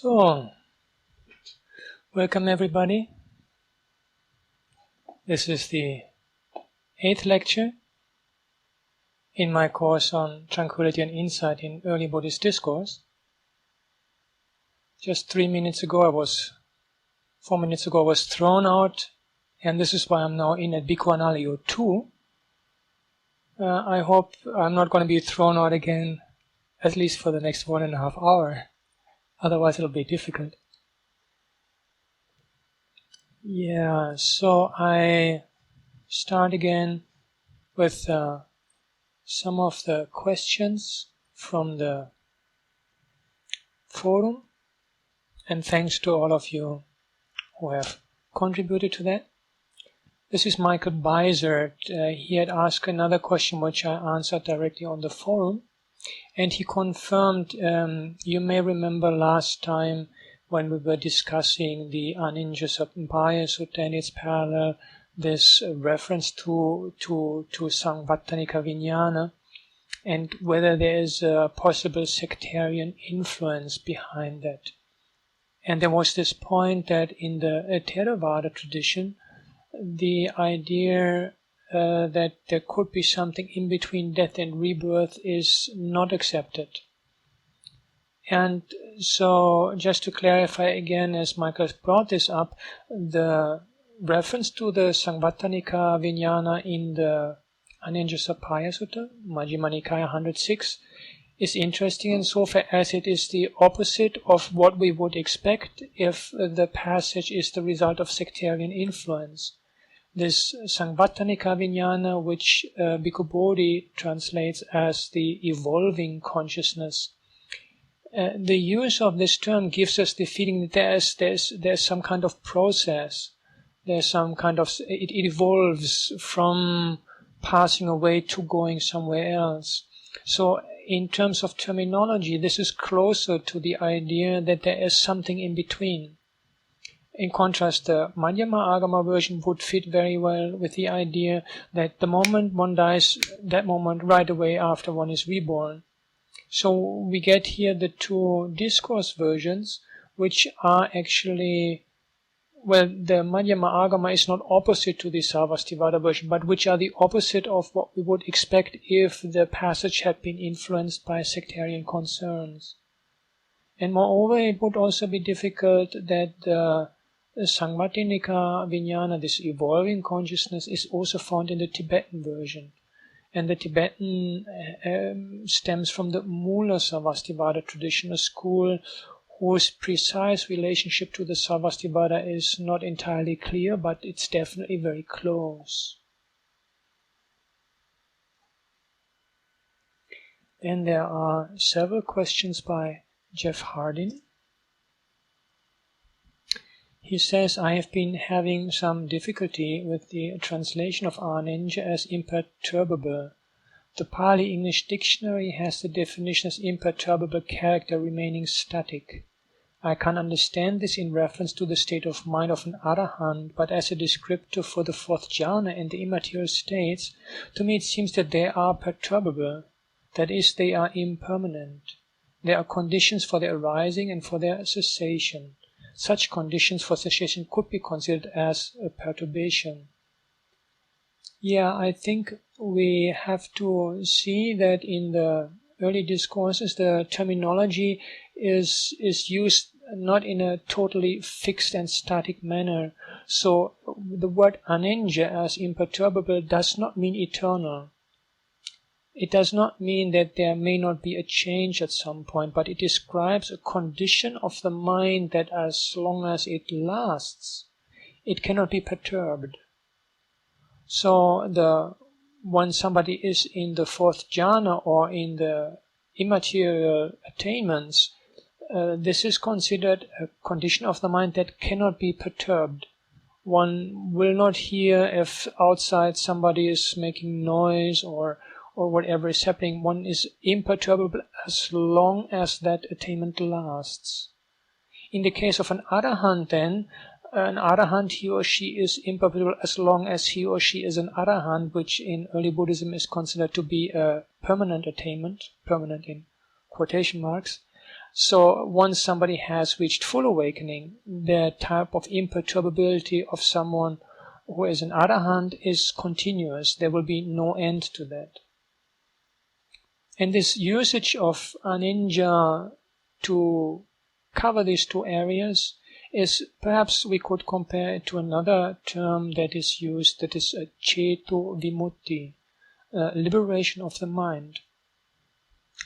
So, welcome everybody. This is the 8th lecture in my course on Tranquility and Insight in Early Buddhist Discourse. Just 4 minutes ago I was thrown out, and this is why I'm now in at Bhikkhu Anālayo 2. I hope I'm not going to be thrown out again, at least for the next 1.5 hours. Otherwise it'll be difficult. Yeah, so I start again with some of the questions from the forum, and thanks to all of you who have contributed to that. This is Michael Beisert. He had asked another question which I answered directly on the forum, and he confirmed, you may remember last time when we were discussing the Anālayo and its parallel, this reference to Saṅgvattanika-vijñāna, and whether there is a possible sectarian influence behind that. And there was this point that in the Theravada tradition, the idea that there could be something in between death and rebirth is not accepted. And so, just to clarify again, as Michael brought this up, the reference to the Saṅgvattanika-vijñāna in the Anālayo-sutta, Madhyama Nikaya 106, is interesting insofar as it is the opposite of what we would expect if the passage is the result of sectarian influence. This Saṅgvattanika-vijñāna, which Bhikkhu Bodhi translates as the evolving consciousness, the use of this term gives us the feeling that there's some kind of process. There's some kind of, it evolves from passing away to going somewhere else. So in terms of terminology, this is closer to the idea that there is something in between. In contrast, the Madhyama-āgama version would fit very well with the idea that the moment one dies, that moment right away after one is reborn. So we get here the two discourse versions, which are actually, well, the Madhyama-āgama is not opposite to the Sarvastivada version, but which are the opposite of what we would expect if the passage had been influenced by sectarian concerns. And moreover, it would also be difficult that the Saṅgvattanika-vijñāna, this evolving consciousness, is also found in the Tibetan version. And the Tibetan stems from the Mula Sarvastivada traditional school, whose precise relationship to the Sarvastivada is not entirely clear, but it's definitely very close. Then there are several questions by Jeff Hardin. He says, I have been having some difficulty with the translation of Anālayo as imperturbable. The Pāli English dictionary has the definition as imperturbable character remaining static. I can understand this in reference to the state of mind of an arahant, but as a descriptor for the fourth jhana and the immaterial states, to me it seems that they are perturbable. That is, they are impermanent. There are conditions for their arising and for their cessation. Such conditions for cessation could be considered as a perturbation. Yeah, I think we have to see that in the early discourses the terminology is used not in a totally fixed and static manner. So the word ananja as imperturbable does not mean eternal. It does not mean that there may not be a change at some point, but it describes a condition of the mind that as long as it lasts, it cannot be perturbed. So when somebody is in the fourth jhana or in the immaterial attainments, this is considered a condition of the mind that cannot be perturbed. One will not hear if outside somebody is making noise or whatever is happening. One is imperturbable as long as that attainment lasts. In the case of an arahant then, an arahant, he or she is imperturbable as long as he or she is an arahant, which in early Buddhism is considered to be a permanent attainment, permanent in quotation marks. So once somebody has reached full awakening, the type of imperturbability of someone who is an arahant is continuous. There will be no end to that. And this usage of anicca to cover these two areas is, perhaps we could compare it to another term that is used, that is a ceto vimutti, liberation of the mind.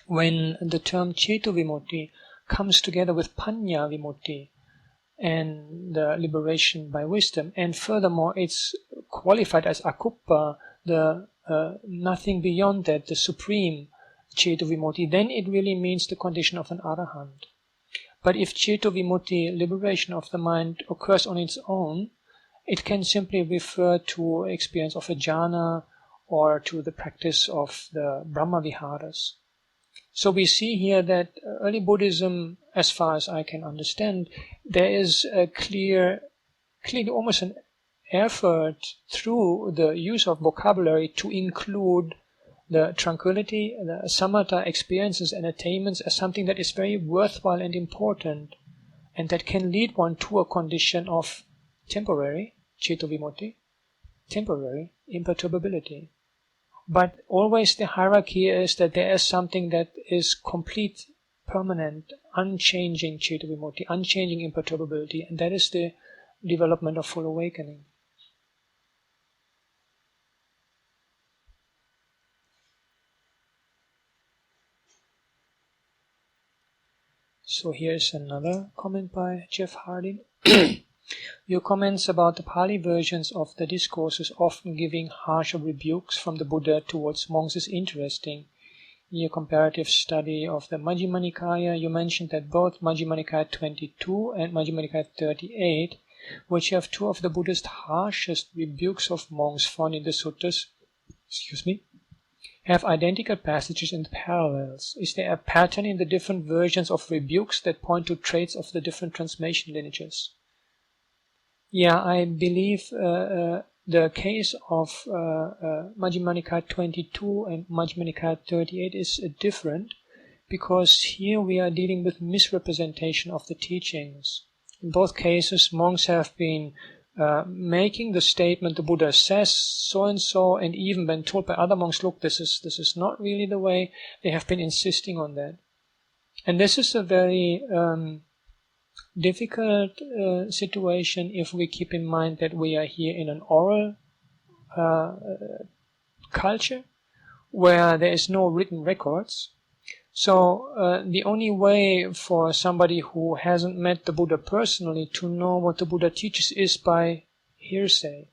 When the term ceto vimutti comes together with panya vimutti, and the liberation by wisdom, and furthermore it's qualified as akuppa, the nothing beyond that, the supreme ceto vimutti, then it really means the condition of an arahant. But if ceto vimutti, liberation of the mind, occurs on its own, it can simply refer to experience of a jhana or to the practice of the Brahma viharas. So we see here that early Buddhism, as far as I can understand, there is a clearly almost an effort through the use of vocabulary to include the tranquility, the samatha experiences and attainments as something that is very worthwhile and important, and that can lead one to a condition of temporary, ceto vimutti, temporary imperturbability. But always the hierarchy is that there is something that is complete, permanent, unchanging ceto vimutti, unchanging imperturbability, and that is the development of full awakening. So here's another comment by Jeff Harding. Your comments about the Pāli versions of the discourses often giving harsher rebukes from the Buddha towards monks is interesting. In your comparative study of the Majjhima Nikaya, you mentioned that both Majjhima Nikaya 22 and Majjhima Nikaya 38, which have two of the Buddha's harshest rebukes of monks found in the suttas, have identical passages and parallels. Is there a pattern in the different versions of rebukes that point to traits of the different transmission lineages? Yeah, I believe the case of Majjhima Nikaya 22 and Majjhima Nikaya 38 is different, because here we are dealing with misrepresentation of the teachings. In both cases, monks have been making the statement, the Buddha says so and so, and even when told by other monks, look, this is not really the way, they have been insisting on that. And this is a very difficult situation if we keep in mind that we are here in an oral culture where there is no written records. So the only way for somebody who hasn't met the Buddha personally to know what the Buddha teaches is by hearsay.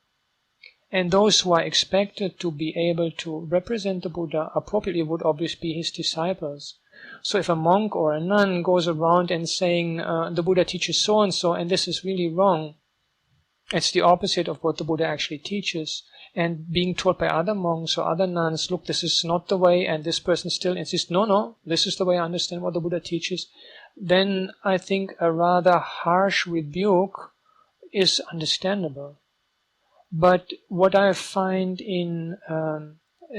And those who are expected to be able to represent the Buddha appropriately would obviously be his disciples. So if a monk or a nun goes around and saying the Buddha teaches so and so and this is really wrong, it's the opposite of what the Buddha actually teaches. And being told by other monks or other nuns, look, this is not the way, and this person still insists, no, this is the way I understand what the Buddha teaches, then I think a rather harsh rebuke is understandable. But what I find in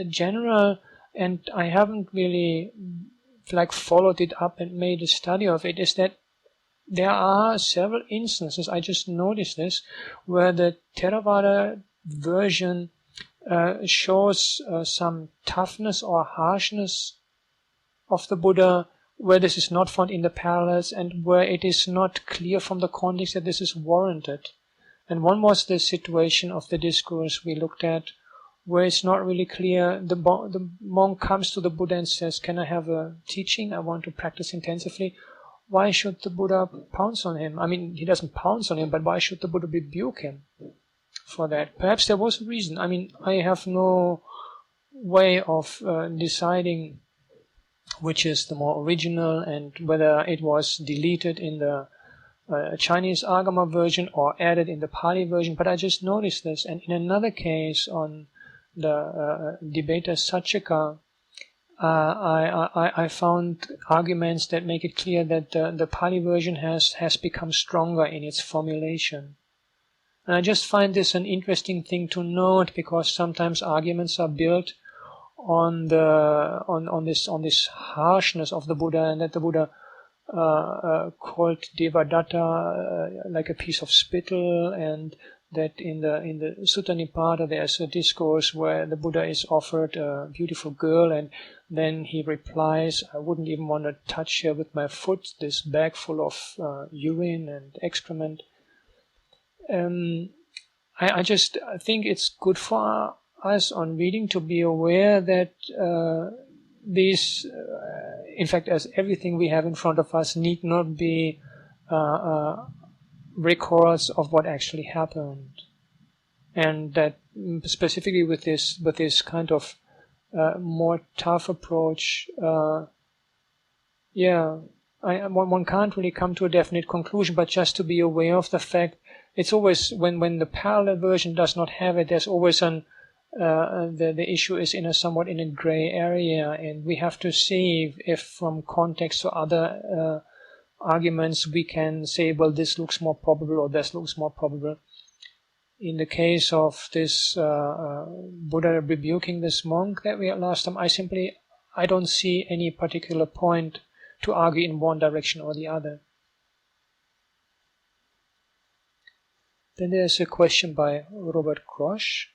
general, and I haven't really followed it up and made a study of it, is that there are several instances, I just noticed this, where the Theravada version shows some toughness or harshness of the Buddha, where this is not found in the parallels and where it is not clear from the context that this is warranted. And one was the situation of the discourse we looked at, where it's not really clear. The monk comes to the Buddha and says, can I have a teaching? I want to practice intensively. Why should the Buddha pounce on him? I mean, he doesn't pounce on him, but why should the Buddha rebuke him for that? Perhaps there was a reason. I mean, I have no way of deciding which is the more original and whether it was deleted in the Chinese Agama version or added in the Pali version, but I just noticed this. And in another case on the Debater Satchika, I found arguments that make it clear that the Pali version has become stronger in its formulation. And I just find this an interesting thing to note, because sometimes arguments are built on this harshness of the Buddha, and that the Buddha called Devadatta, like a piece of spittle, and that in the Sutta Nipata there's a discourse where the Buddha is offered a beautiful girl, and then he replies, I wouldn't even want to touch her with my foot, this bag full of urine and excrement. I think it's good for us on reading to be aware that these, in fact, as everything we have in front of us, need not be records of what actually happened, and that specifically with this kind of more tough approach, one can't really come to a definite conclusion, but just to be aware of the fact. It's always when the parallel version does not have it, there's always the issue is somewhat in a gray area, and we have to see if from context to other arguments we can say, well, this looks more probable or this looks more probable. In the case of this Buddha rebuking this monk that we had last time, I don't see any particular point to argue in one direction or the other. Then there's a question by Robert Grosch.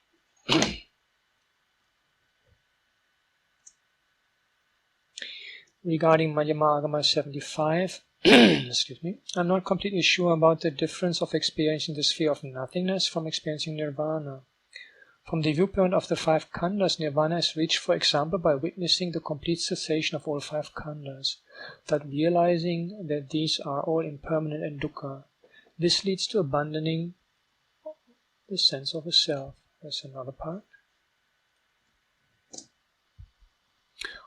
Regarding Madhyama-āgama 75, excuse me, I'm not completely sure about the difference of experiencing the sphere of nothingness from experiencing nirvana. From the viewpoint of the five khandhas, nirvana is reached, for example, by witnessing the complete cessation of all five khandhas, that realizing that these are all impermanent and dukkha. This leads to abandoning the sense of a self. There's another part.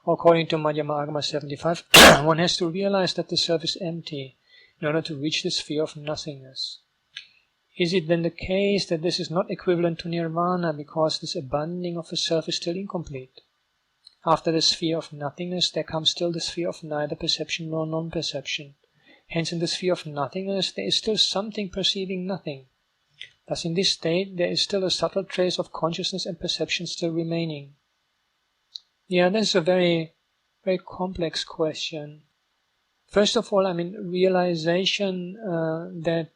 According to Madhyama-āgama 75, one has to realize that the self is empty in order to reach the sphere of nothingness. Is it then the case that this is not equivalent to nirvana because this abandoning of the self is still incomplete? After the sphere of nothingness, there comes still the sphere of neither perception nor non-perception. Hence, in the sphere of nothingness, there is still something perceiving nothing. Thus, in this state, there is still a subtle trace of consciousness and perception still remaining. Yeah, that's a very, very complex question. First of all, realization that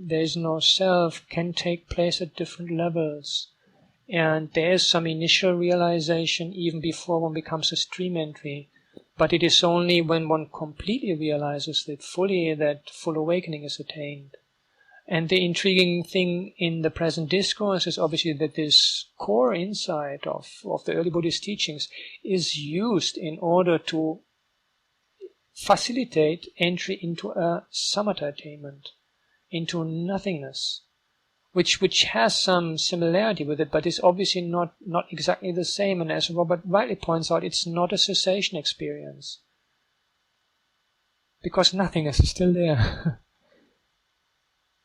there is no self can take place at different levels. And there is some initial realization even before one becomes a stream entry. But it is only when one completely realizes it fully that full awakening is attained. And the intriguing thing in the present discourse is obviously that this core insight of the early Buddhist teachings is used in order to facilitate entry into a samatha attainment, into nothingness, which has some similarity with it, but is obviously not exactly the same. And as Robert rightly points out, it's not a cessation experience, because nothingness is still there.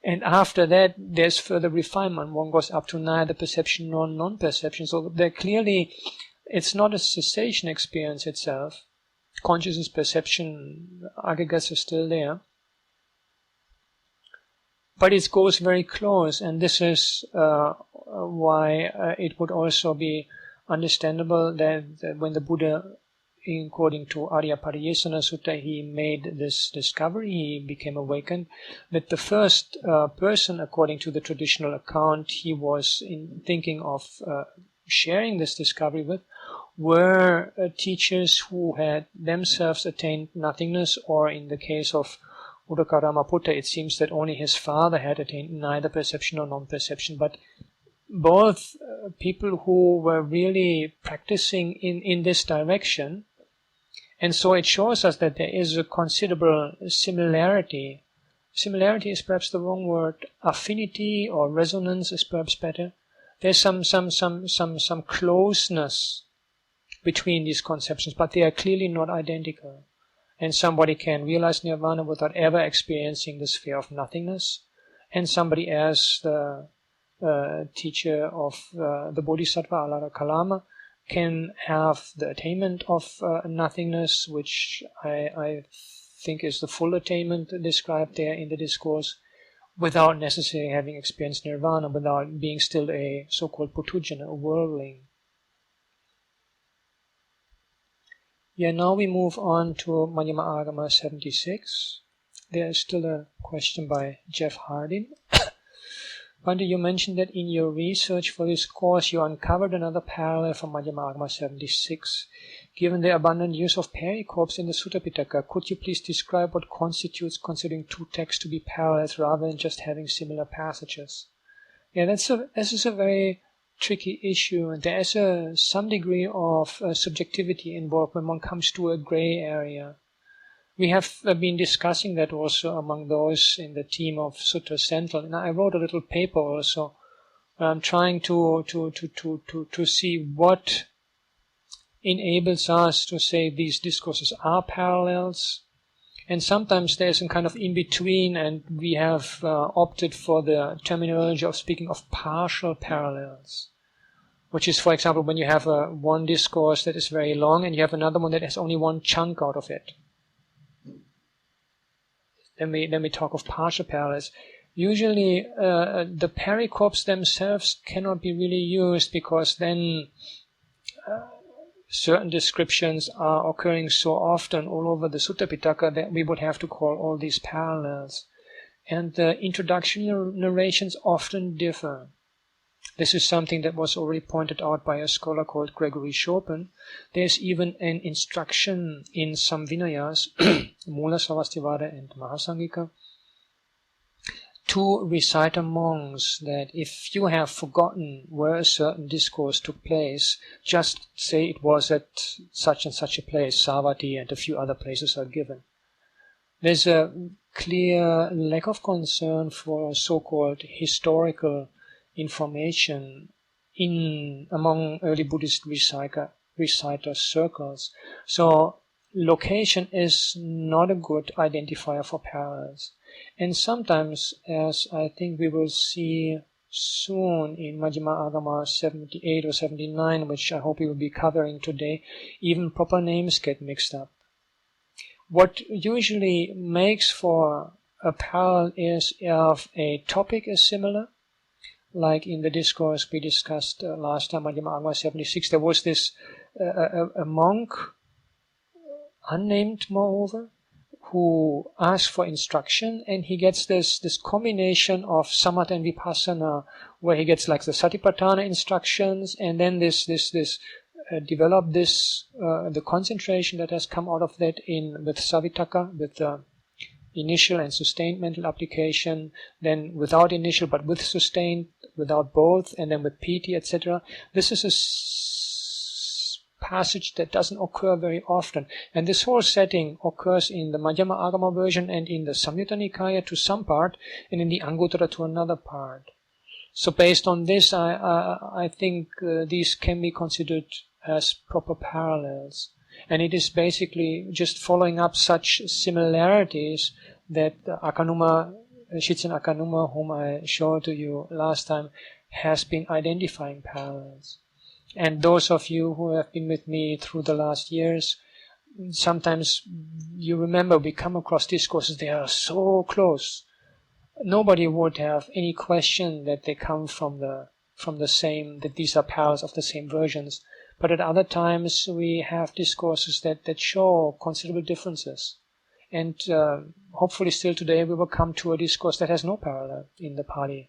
And after that, there's further refinement. One goes up to neither perception nor non-perception. So there clearly, it's not a cessation experience itself. Consciousness, perception, aggregates are still there. But it goes very close, and this is why it would also be understandable that when the Buddha, according to Arya-Pariyesana-sutta, he made this discovery, he became awakened, that the first person, according to the traditional account, he was thinking of sharing this discovery with, were teachers who had themselves attained nothingness, or in the case of Udakarama-putta, it seems that only his father had attained neither perception nor non-perception, but both people who were really practicing in this direction. And so it shows us that there is a considerable similarity. Similarity is perhaps the wrong word. Affinity or resonance is perhaps better. There's some closeness between these conceptions, but they are clearly not identical. And somebody can realize nirvana without ever experiencing the sphere of nothingness, and somebody, as the teacher of the Bodhisattva Alara Kalama, can have the attainment of nothingness, which I think is the full attainment described there in the discourse, without necessarily having experienced nirvana, without being still a so-called putujana, a worldling. Yeah, now we move on to Madhyama-āgama 76. There is still a question by Jeff Hardin. Bhante, you mentioned that in your research for this course you uncovered another parallel from Madhyama-āgama 76. Given the abundant use of pericorps in the Sutta Pitaka, could you please describe what constitutes considering two texts to be parallels rather than just having similar passages? Yeah, this is a very tricky issue, and there is some degree of subjectivity involved when one comes to a gray area. We have been discussing that also among those in the team of Sutta Central, and I wrote a little paper also. I'm trying to see what enables us to say these discourses are parallels, and sometimes there's some kind of in between, and we have opted for the terminology of speaking of partial parallels, which is, for example, when you have one discourse that is very long and you have another one that has only one chunk out of it. Then we talk of partial parallels. Usually, the pericorps themselves cannot be really used because then certain descriptions are occurring so often all over the Sutta Pitaka that we would have to call all these parallels. And the introductory narrations often differ. This is something that was already pointed out by a scholar called Gregory Chopin. There's even an instruction in some Vinayas, Mula Savastivada and Mahasangika, to reciter monks that if you have forgotten where a certain discourse took place, just say it was at such and such a place, Savatthi, and a few other places are given. There's a clear lack of concern for so-called historical information among early Buddhist reciter circles. So location is not a good identifier for parallels. And sometimes, as I think we will see soon in Madhyama-āgama 78 or 79, which I hope we will be covering today, even proper names get mixed up. What usually makes for a parallel is if a topic is similar. Like in the discourse we discussed last time, Madhyama-āgama 76, there was this a monk, unnamed moreover, who asks for instruction, and he gets this combination of samatha and vipassana, where he gets like the satipatthana instructions, and then develop the concentration that has come out of that with savitaka, with initial and sustained mental application, then without initial but with sustained, without both, and then with piti, etc. This is a passage that doesn't occur very often. And this whole setting occurs in the Madhyama-āgama version and in the Samyutta Nikaya to some part, and in the Anguttara to another part. So based on this, I think these can be considered as proper parallels. And it is basically just following up such similarities that Shitsen Akanuma, whom I showed to you last time, has been identifying parallels. And those of you who have been with me through the last years, sometimes you remember we come across discourses, they are so close. Nobody would have any question that they come from the same, that these are parallels of the same versions. But at other times we have discourses that show considerable differences. And hopefully still today we will come to a discourse that has no parallel in the Pāli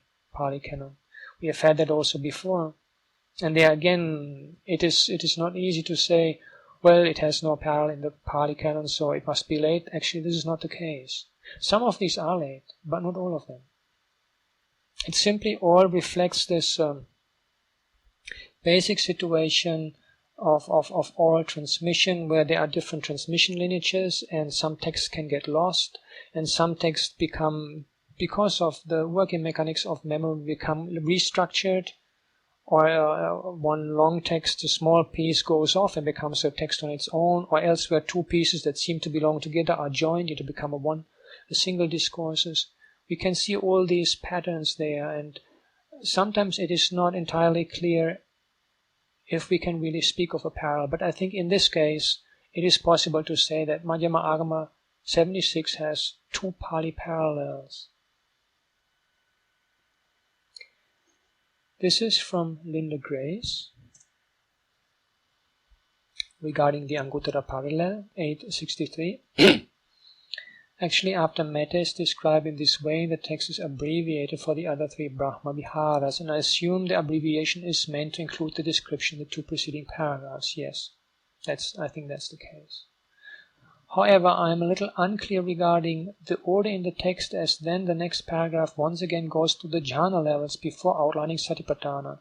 canon. We have had that also before. And there again, it is not easy to say, well, it has no parallel in the Pāli canon, so it must be late. Actually, this is not the case. Some of these are late, but not all of them. It simply all reflects this basic situation of oral transmission, where there are different transmission lineages, and some texts can get lost, and some texts become, because of the working mechanics of memory, become restructured, or one long text, a small piece goes off and becomes a text on its own, or elsewhere two pieces that seem to belong together are joined into become a single discourses. We can see all these patterns there, and sometimes it is not entirely clear if we can really speak of a parallel. But I think in this case, it is possible to say that Madhyama-āgama 76 has two Pāli parallels. This is from Linda Grace. regarding the Anguttara parallel, 863. Actually, after metta is described in this way, the text is abbreviated for the other three Brahma Viharas, and I assume the abbreviation is meant to include the description in the two preceding paragraphs. Yes, I think that's the case. However, I am a little unclear regarding the order in the text, as then the next paragraph once again goes to the jhana levels before outlining Satipatthana.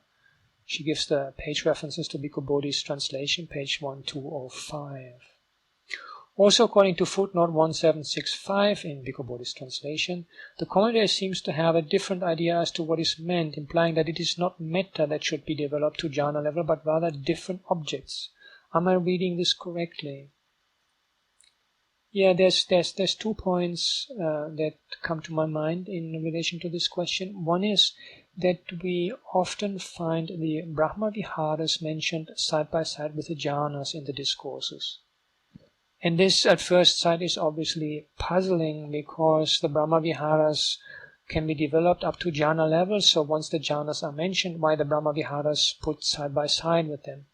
She gives the page references to Bhikkhu Bodhi's translation, page 1205. Also, according to footnote 1765 in Bhikkhu Bodhi's translation, the commentator seems to have a different idea as to what is meant, implying that it is not metta that should be developed to jhana level, but rather different objects. Am I reading this correctly? Yeah, there's 2 points that come to my mind in relation to this question. One is that we often find the Brahma Viharas mentioned side by side with the jhanas in the discourses. And this at first sight is obviously puzzling, because the Brahma Viharas can be developed up to jhana level, so once the jhanas are mentioned, why the Brahma Viharas put side by side with them?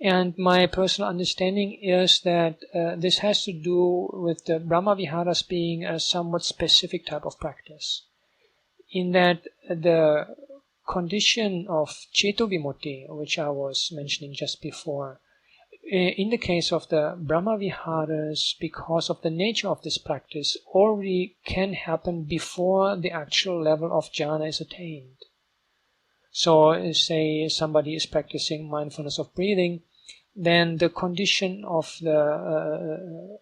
And my personal understanding is that this has to do with the Brahma Viharas being a somewhat specific type of practice, in that the condition of Ceto Vimutti, which I was mentioning just before, in the case of the Brahma Viharas, because of the nature of this practice, already can happen before the actual level of jhana is attained. So, say somebody is practicing mindfulness of breathing, then the condition of the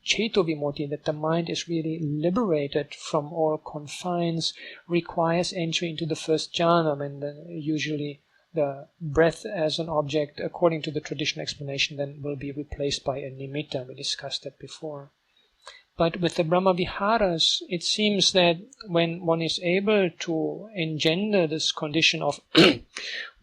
Ceto Vimutti, that the mind is really liberated from all confines, requires entry into the first jhana, and usually the breath as an object, according to the traditional explanation, then will be replaced by a nimitta. We discussed that before. But with the Brahma Viharas, it seems that when one is able to engender this condition of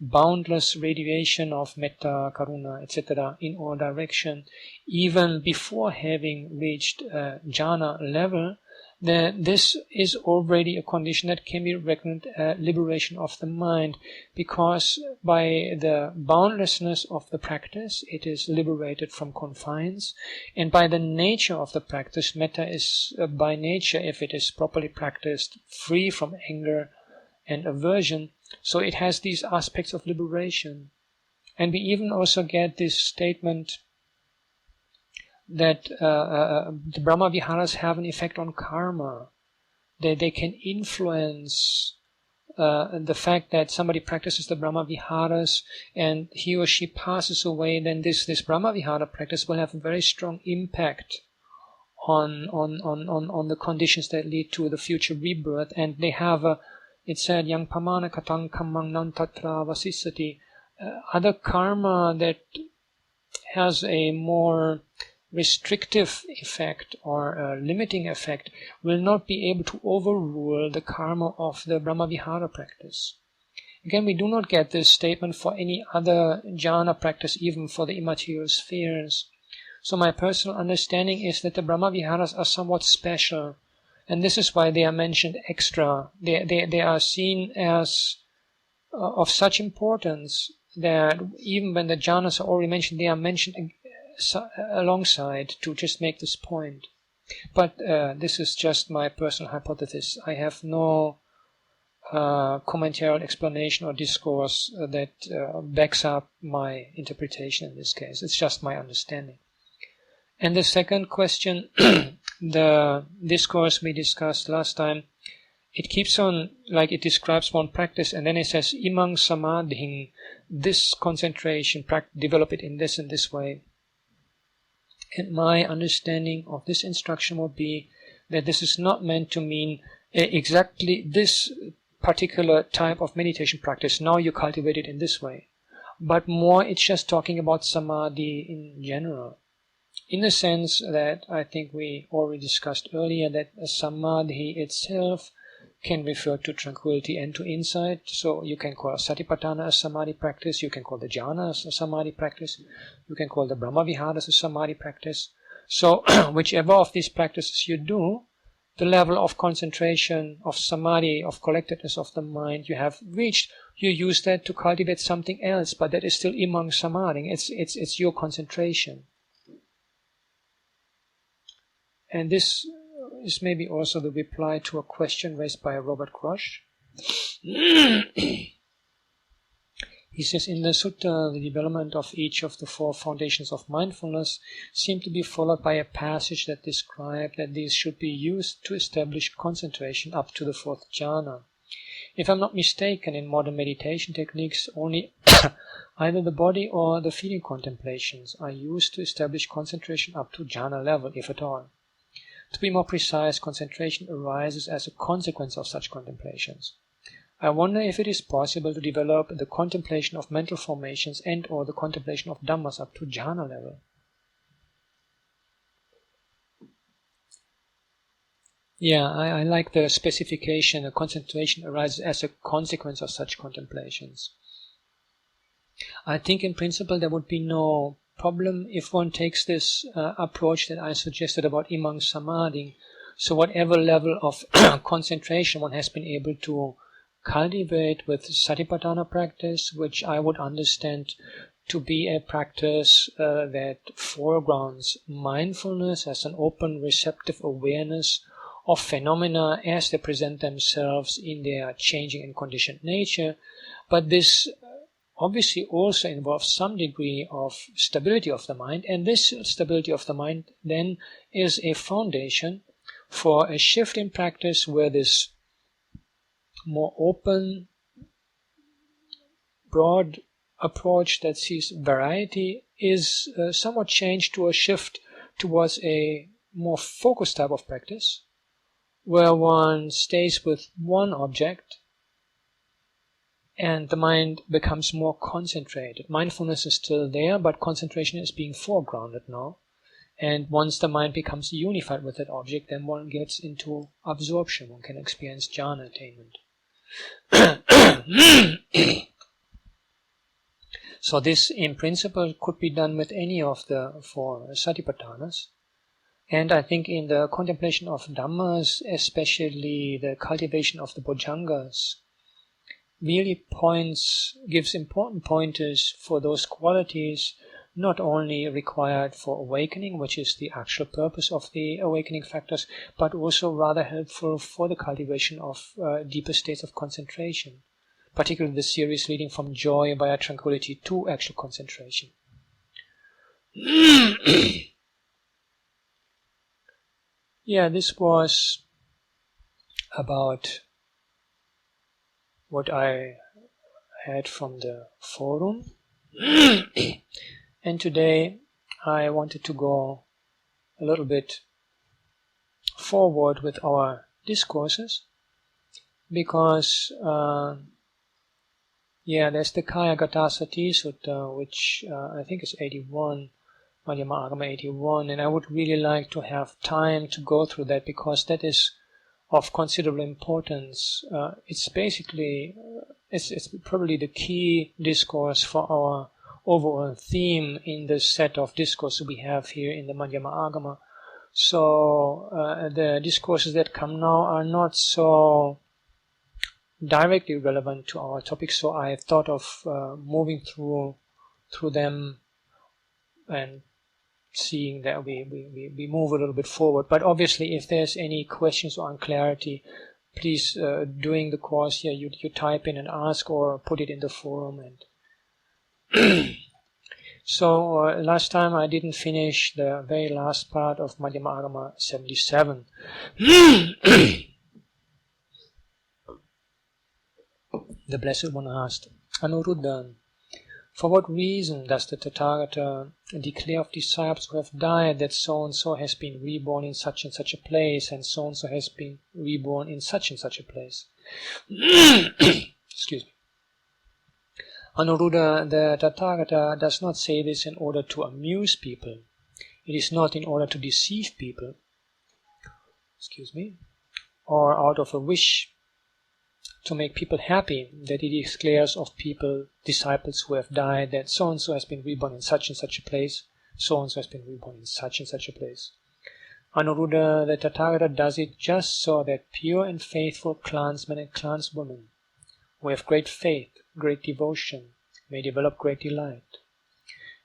boundless radiation of metta, karuna, etc. in all direction, even before having reached jhana level, this is already a condition that can be reckoned liberation of the mind, because by the boundlessness of the practice, it is liberated from confines, and by the nature of the practice, metta is by nature, if it is properly practiced, free from anger and aversion, so it has these aspects of liberation. And we even also get this statement that the Brahma Viharas have an effect on karma. They can influence the fact that somebody practices the Brahma Viharas and he or she passes away, then this Brahma Vihara practice will have a very strong impact on the conditions that lead to the future rebirth. And they have it said, yang pamana katang kamang nan tatra vasisati, other karma that has a more restrictive effect or a limiting effect will not be able to overrule the karma of the Brahma Vihara practice. Again, we do not get this statement for any other jhana practice, even for the immaterial spheres. So my personal understanding is that the Brahma Viharas are somewhat special, and this is why they are mentioned extra. They are seen as of such importance that even when the jhanas are already mentioned, they are mentioned alongside to just make this point. But this is just my personal hypothesis. I have no commentarial explanation or discourse that backs up my interpretation in this case. It's just my understanding. And the second question, the discourse we discussed last time, it keeps on, like it describes one practice, and then it says, imang samadhing, this concentration, develop it in this and this way. And my understanding of this instruction would be that this is not meant to mean exactly this particular type of meditation practice. Now you cultivate it in this way. But more, it's just talking about samadhi in general. In the sense that I think we already discussed earlier, that samadhi itself can refer to tranquility and to insight. So you can call Satipatthana a samadhi practice, you can call the jhanas a samadhi practice, you can call the Brahma Viharas a samadhi practice. So whichever of these practices you do, the level of concentration, of samadhi, of collectedness of the mind you have reached, you use that to cultivate something else, but that is still imang samadhi. It's your concentration. And this is maybe also the reply to a question raised by Robert Crush. He says, in the sutta, the development of each of the 4 foundations of mindfulness seem to be followed by a passage that describes that these should be used to establish concentration up to the 4th jhana. If I'm not mistaken, in modern meditation techniques, only either the body or the feeling contemplations are used to establish concentration up to jhana level, if at all. To be more precise, concentration arises as a consequence of such contemplations. I wonder if it is possible to develop the contemplation of mental formations and or the contemplation of dhammas up to jhana level. Yeah, I like the specification, the concentration arises as a consequence of such contemplations. I think in principle there would be no problem if one takes this approach that I suggested about imang samadhi. So whatever level of concentration one has been able to cultivate with satipatthana practice, which I would understand to be a practice that foregrounds mindfulness as an open, receptive awareness of phenomena as they present themselves in their changing and conditioned nature. But this obviously also involves some degree of stability of the mind, and this stability of the mind then is a foundation for a shift in practice where this more open, broad approach that sees variety is somewhat changed to a shift towards a more focused type of practice, where one stays with one object and the mind becomes more concentrated. Mindfulness is still there, but concentration is being foregrounded now. And once the mind becomes unified with that object, then one gets into absorption. One can experience jhana attainment. So this, in principle, could be done with any of the 4 satipatthanas. And I think in the contemplation of dhammas, especially the cultivation of the bojjhangas, really gives important pointers for those qualities not only required for awakening, which is the actual purpose of the awakening factors, but also rather helpful for the cultivation of deeper states of concentration, particularly the series leading from joy via tranquility to actual concentration. Yeah, this was about what I had from the forum. And today I wanted to go a little bit forward with our discourses, because there's the Kāyagatasati-sutta, which I think is 81, Madhyama-āgama 81, and I would really like to have time to go through that, because that is of considerable importance. It's basically, it's probably the key discourse for our overall theme in the set of discourses we have here in the Madhyama-āgama. So the discourses that come now are not so directly relevant to our topic, so I thought of moving through them and seeing that we move a little bit forward. But obviously, if there's any questions or unclarity, please, during the course here, you type in and ask, or put it in the forum. And so last time I didn't finish the very last part of Madhyama-āgama 77. The Blessed One asked, Anuruddha, for what reason does the Tathagata declare of disciples who have died that so-and-so has been reborn in such and such a place, and so-and-so has been reborn in such and such a place? Excuse me. Anuruddha, the Tathagata does not say this in order to amuse people. It is not in order to deceive people, or out of a wish to make people happy that he declares of people, disciples who have died, that so-and-so has been reborn in such and such a place, so-and-so has been reborn in such and such a place. Anuruddha, the Tathagata does it just so that pure and faithful clansmen and clanswomen who have great faith, great devotion, may develop great delight.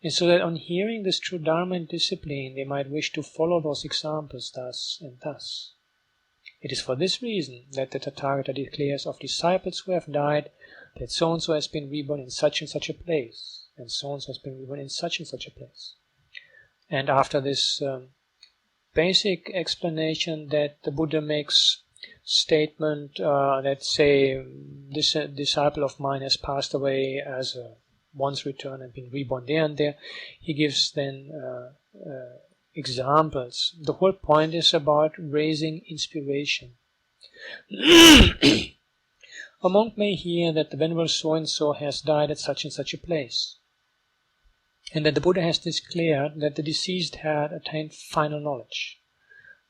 And so that on hearing this true Dharma and discipline, they might wish to follow those examples thus and thus. It is for this reason that the Tathagata declares of disciples who have died that so-and-so has been reborn in such and such a place, and so-and-so has been reborn in such and such a place. And after this basic explanation that the Buddha makes statement that say this disciple of mine has passed away as a once returned and been reborn there and there, he gives then examples. The whole point is about raising inspiration. A monk may hear that the venerable so-and-so has died at such and such a place, and that the Buddha has declared that the deceased had attained final knowledge.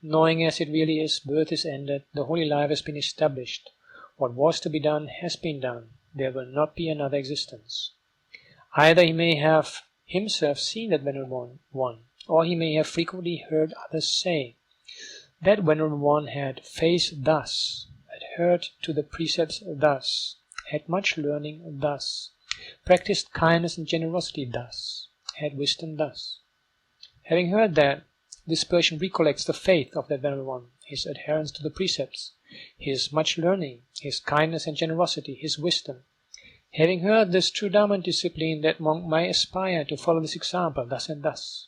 Knowing as it really is, birth is ended, the holy life has been established, what was to be done has been done, there will not be another existence. Either he may have himself seen that venerable one, or he may have frequently heard others say, that venerable one had faith thus, adhered to the precepts thus, had much learning thus, practiced kindness and generosity thus, had wisdom thus. Having heard that, this person recollects the faith of that venerable one, his adherence to the precepts, his much learning, his kindness and generosity, his wisdom. Having heard this true Dharma and discipline, that monk may aspire to follow this example thus and thus.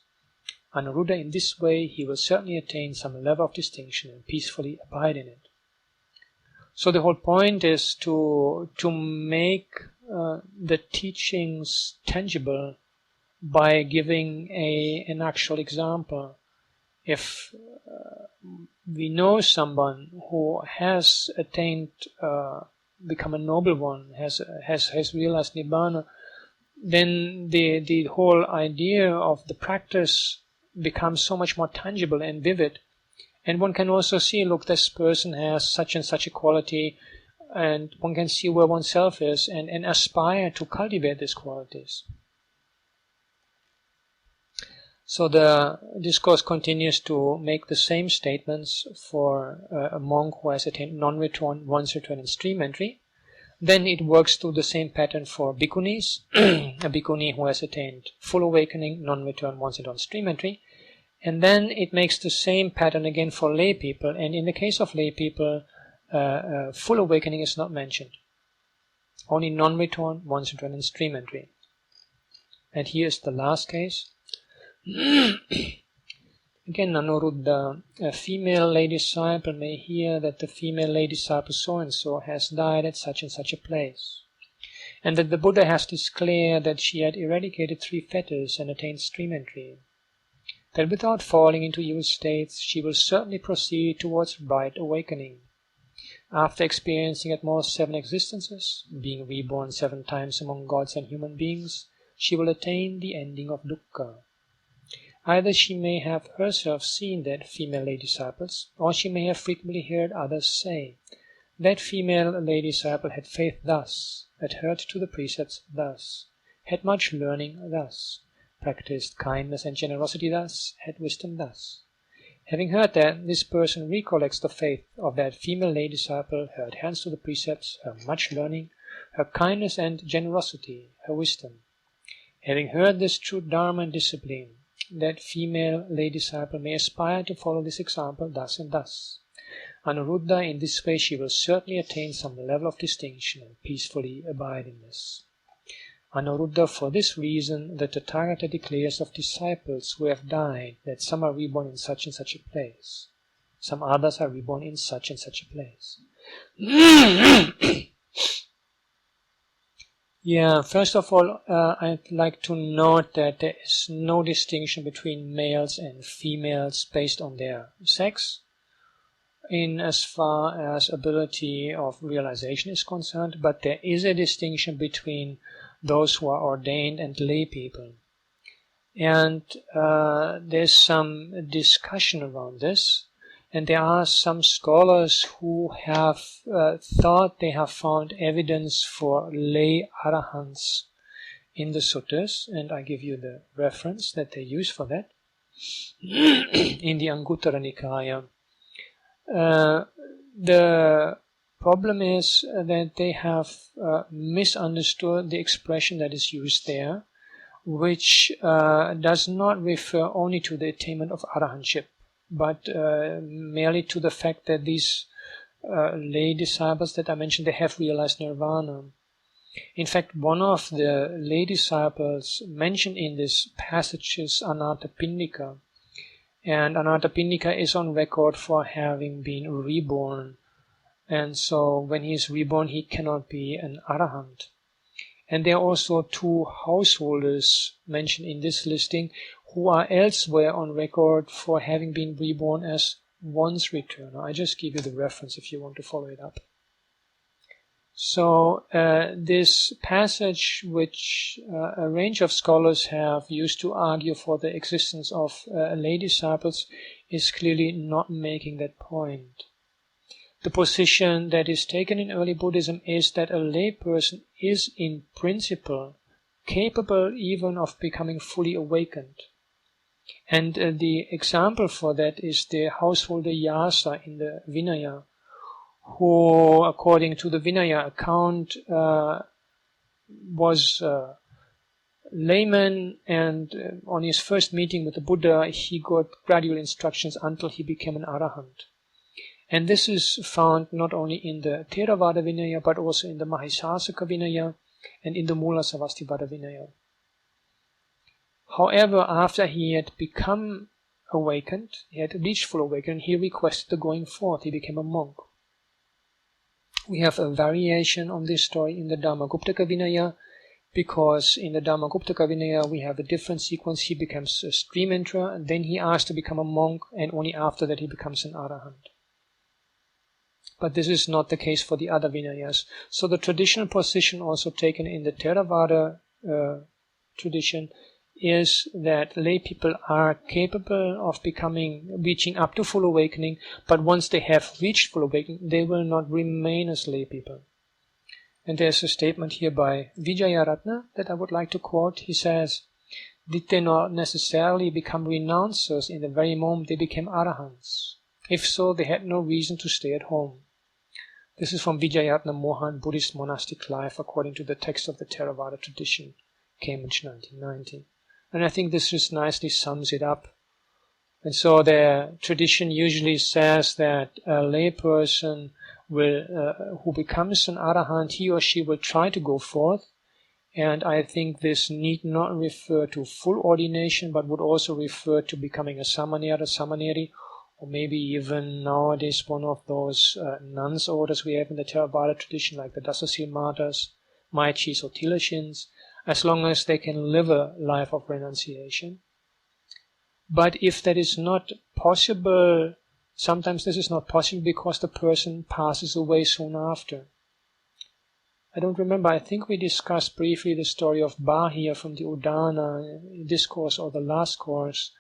Anuruddha, in this way, he will certainly attain some level of distinction and peacefully abide in it. So the whole point is to make the teachings tangible by giving an actual example. If we know someone who has attained, become a noble one, has realized Nibbana, then the whole idea of the practice becomes so much more tangible and vivid. And one can also see, look, this person has such and such a quality, and one can see where oneself is and aspire to cultivate these qualities. So the discourse continues to make the same statements for a monk who has attained non-return, once return and stream entry. Then it works through the same pattern for bhikkhunis, a bhikkhuni who has attained full awakening, non-return, once return, stream entry. And then it makes the same pattern again for lay people. And in the case of lay people, full awakening is not mentioned. Only non-return, once return and stream entry. And here is the last case. Again, Anuruddha, a female lay disciple may hear that the female lay disciple so-and-so has died at such and such a place, and that the Buddha has declared that she had eradicated 3 fetters and attained stream entry, that without falling into evil states she will certainly proceed towards right awakening. After experiencing at most 7 existences, being reborn 7 times among gods and human beings, she will attain the ending of dukkha. Either she may have herself seen that female lay disciples, or she may have frequently heard others say, that female lay disciple had faith thus, adhered to the precepts thus, had much learning thus, practiced kindness and generosity thus, had wisdom thus. Having heard that, this person recollects the faith of that female lay disciple, her adherence to the precepts, her much learning, her kindness and generosity, her wisdom. Having heard this true Dharma and discipline, that female lay disciple may aspire to follow this example thus and thus. Anuruddha, in this way she will certainly attain some level of distinction and peacefully abide in this. Anuruddha, for this reason, the Tathagata declares of disciples who have died that some are reborn in such and such a place, some others are reborn in such and such a place. Yeah, first of all, I'd like to note that there is no distinction between males and females based on their sex, in as far as ability of realization is concerned, but there is a distinction between those who are ordained and lay people. And there's some discussion around this, and there are some scholars who have thought they have found evidence for lay arahants in the suttas, and I give you the reference that they use for that. in the Anguttara Nikaya. The problem is that they have misunderstood the expression that is used there, which does not refer only to the attainment of arahantship, but merely to the fact that these lay disciples that I mentioned, they have realized nirvana. In fact, one of the lay disciples mentioned in this passage is Anathapindika, and Anathapindika is on record for having been reborn, and so when he is reborn he cannot be an arahant. And there are also two householders mentioned in this listing who are elsewhere on record for having been reborn as once returner. I just give you the reference if you want to follow it up. So this passage, which a range of scholars have used to argue for the existence of lay disciples, is clearly not making that point. The position that is taken in early Buddhism is that a lay person is in principle capable even of becoming fully awakened. And the example for that is the householder Yasa in the Vinaya, who, according to the Vinaya account, was a layman, and on his first meeting with the Buddha, he got gradual instructions until he became an arahant. And this is found not only in the Theravada Vinaya, but also in the Mahāsāsaka Vinaya and in the Mula Savastivada Vinaya. However, after he had become awakened, he had reached full awakening, he requested the going forth, he became a monk. We have a variation on this story in the Dhammaguptaka Vinaya, because in the Dhammaguptaka Vinaya we have a different sequence. He becomes a stream enterer, and then he asks to become a monk, and only after that he becomes an arahant. But this is not the case for the other Vinayas. So the traditional position also taken in the Theravada tradition is that lay people are capable of reaching up to full awakening, but once they have reached full awakening, they will not remain as lay people. And there's a statement here by Vijayaratna that I would like to quote. He says, "Did they not necessarily become renouncers in the very moment they became arahants? If so, they had no reason to stay at home." This is from Vijayatna Mohan, Buddhist Monastic Life, according to the text of the Theravada tradition, Cambridge 1990. And I think this just nicely sums it up. And so the tradition usually says that a lay person who becomes an arahant, he or she will try to go forth. And I think this need not refer to full ordination, but would also refer to becoming a samanera, samaneri, or maybe even nowadays one of those nuns orders we have in the Theravada tradition, like the Dasasil Matas, Maichis or Tilashins, as long as they can live a life of renunciation. But if that is not possible, sometimes this is not possible because the person passes away soon after. I don't remember, I think we discussed briefly the story of Bahia from the Udana Discourse or the last course.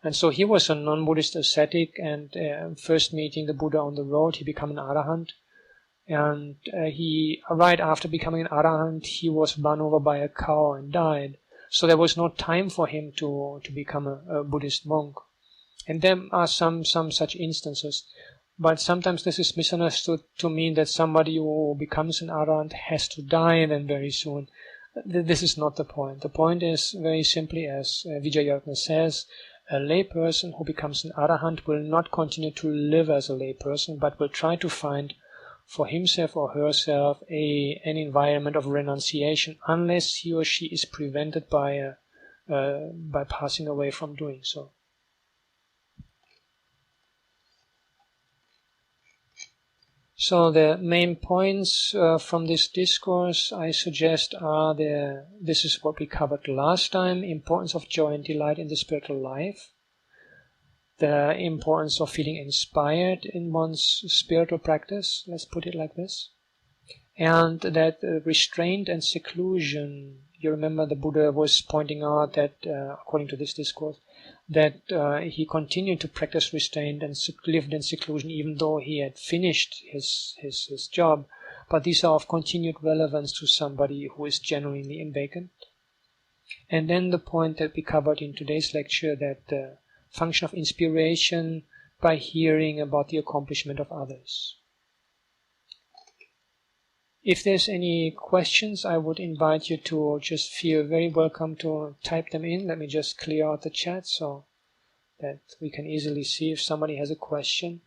And so he was a non-Buddhist ascetic, and first meeting the Buddha on the road, he became an arahant. And right after becoming an arahant, he was run over by a cow and died. So there was no time for him to become a Buddhist monk. And there are some such instances. But sometimes this is misunderstood to mean that somebody who becomes an arahant has to die then very soon. This is not the point. The point is very simply, as Vijayartna says, a lay person who becomes an arahant will not continue to live as a lay person, but will try to find for himself or herself an environment of renunciation, unless he or she is prevented by passing away from doing so. So the main points from this discourse I suggest are this is what we covered last time: importance of joy and delight in the spiritual life, the importance of feeling inspired in one's spiritual practice, let's put it like this, and that restraint and seclusion. You remember the Buddha was pointing out that, according to this discourse, that he continued to practice restraint and lived in seclusion even though he had finished his job, but these are of continued relevance to somebody who is genuinely awakened. And then the point that we covered in today's lecture, that function of inspiration by hearing about the accomplishment of others. If there's any questions, I would invite you to just feel very welcome to type them in. Let me just clear out the chat so that we can easily see if somebody has a question.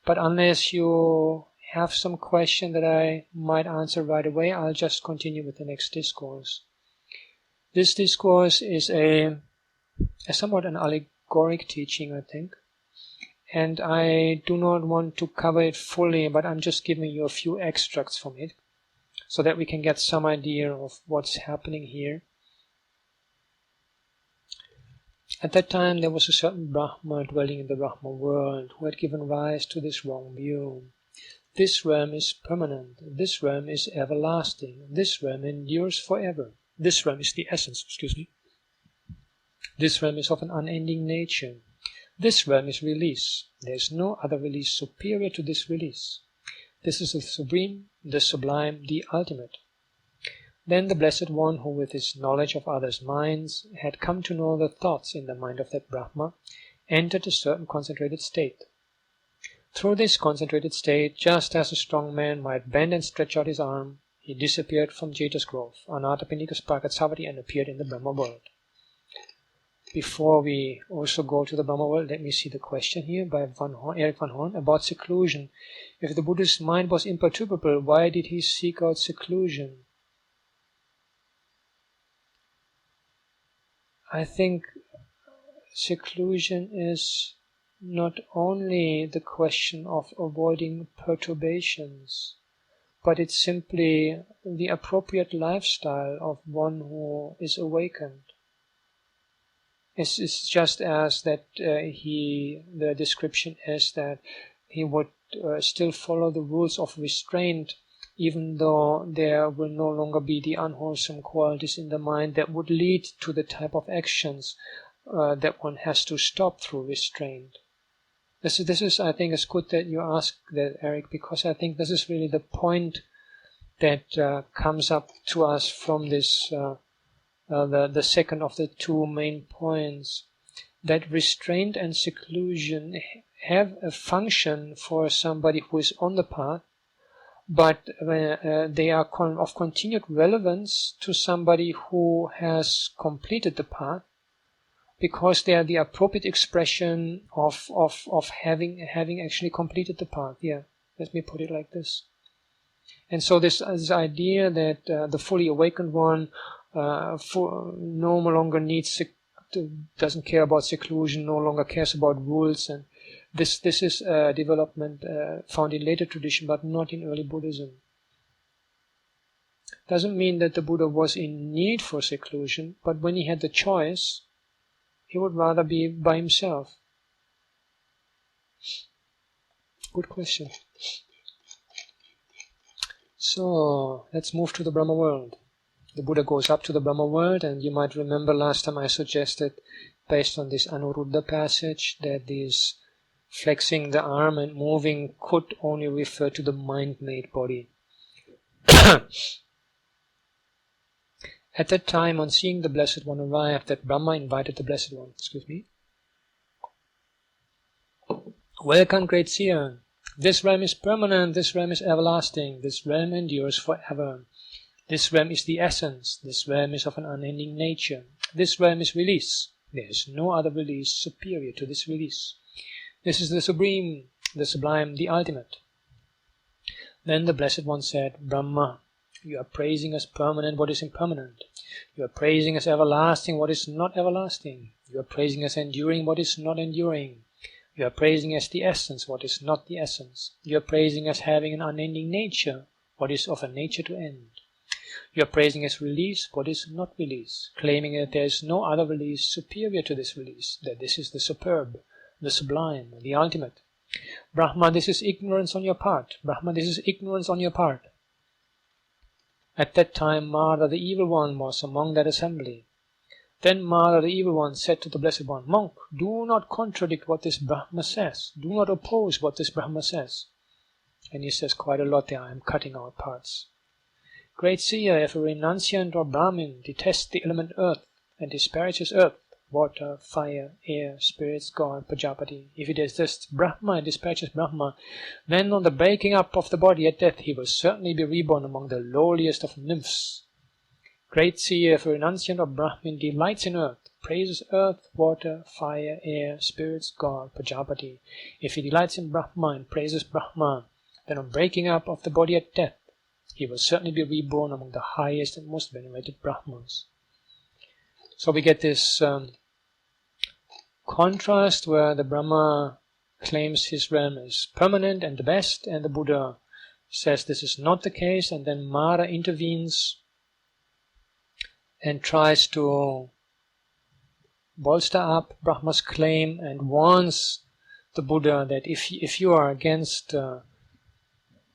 But unless you have some question that I might answer right away, I'll just continue with the next discourse. This discourse is a somewhat an allegoric teaching, I think. And I do not want to cover it fully, but I'm just giving you a few extracts from it so that we can get some idea of what's happening here. At that time, there was a certain Brahma dwelling in the Brahma world who had given rise to this wrong view. This realm is permanent. This realm is everlasting. This realm endures forever. This realm is the essence, This realm is of an unending nature. This realm is release. There is no other release superior to this release. This is the supreme, the sublime, the ultimate. Then the Blessed One, who with his knowledge of others' minds had come to know the thoughts in the mind of that Brahma, entered a certain concentrated state. Through this concentrated state, just as a strong man might bend and stretch out his arm, he disappeared from Jeta's grove, Anathapindika-sutta, and appeared in the Brahma world. Before we also go to the Brahma world, let me see the question here by Eric van Horn about seclusion. If the Buddhist mind was imperturbable, why did he seek out seclusion? I think seclusion is not only the question of avoiding perturbations, but it's simply the appropriate lifestyle of one who is awakened. It's just as that the description is that he would still follow the rules of restraint, even though there will no longer be the unwholesome qualities in the mind that would lead to the type of actions that one has to stop through restraint. This is, I think, it's good that you ask that, Eric, because I think this is really the point that comes up to us from this. The second of the two main points, that restraint and seclusion have a function for somebody who is on the path, but they are of continued relevance to somebody who has completed the path, because they are the appropriate expression of having actually completed the path. Yeah, let me put it like this. And so this idea that the fully awakened one no longer doesn't care about seclusion, no longer cares about rules, and this is a development found in later tradition, but not in early Buddhism. Doesn't mean that the Buddha was in need for seclusion, but when he had the choice, he would rather be by himself. Good question. So let's move to the Brahma world. The Buddha goes up to the Brahma world, and you might remember last time I suggested, based on this Anuruddha passage, that this flexing the arm and moving could only refer to the mind-made body. At that time, on seeing the Blessed One arrive, that Brahma invited the Blessed One. Welcome, great seer. This realm is permanent, this realm is everlasting, this realm endures forever. This realm is the essence, this realm is of an unending nature. This realm is release. There is no other release superior to this release. This is the supreme, the sublime, the ultimate. Then the Blessed One said, Brahma, you are praising as permanent what is impermanent. You are praising as everlasting what is not everlasting. You are praising as enduring what is not enduring. You are praising as the essence what is not the essence. You are praising as having an unending nature what is of a nature to end. You are praising as release what is not release, claiming that there is no other release superior to this release, that this is the superb, the sublime, the ultimate. Brahma, this is ignorance on your part. Brahma, this is ignorance on your part. At that time, Mara, the evil one, was among that assembly. Then Mara, the evil one, said to the Blessed One, Monk, do not contradict what this Brahma says. Do not oppose what this Brahma says. And he says quite a lot there. I am cutting out parts. Great seer, if a renunciant or Brahmin detests the element earth and disparages earth, water, fire, air, spirits, God, Prajapati. If it exists Brahma and dispatches Brahma, then on the breaking up of the body at death, he will certainly be reborn among the lowliest of nymphs. Great seer, for renunciant of Brahmin, delights in earth, praises earth, water, fire, air, spirits, God, Prajapati. If he delights in Brahma and praises Brahma, then on breaking up of the body at death, he will certainly be reborn among the highest and most venerated Brahmans. So we get this contrast where the Brahma claims his realm is permanent and the best, and the Buddha says this is not the case, and then Mara intervenes and tries to bolster up Brahma's claim and warns the Buddha that if you are against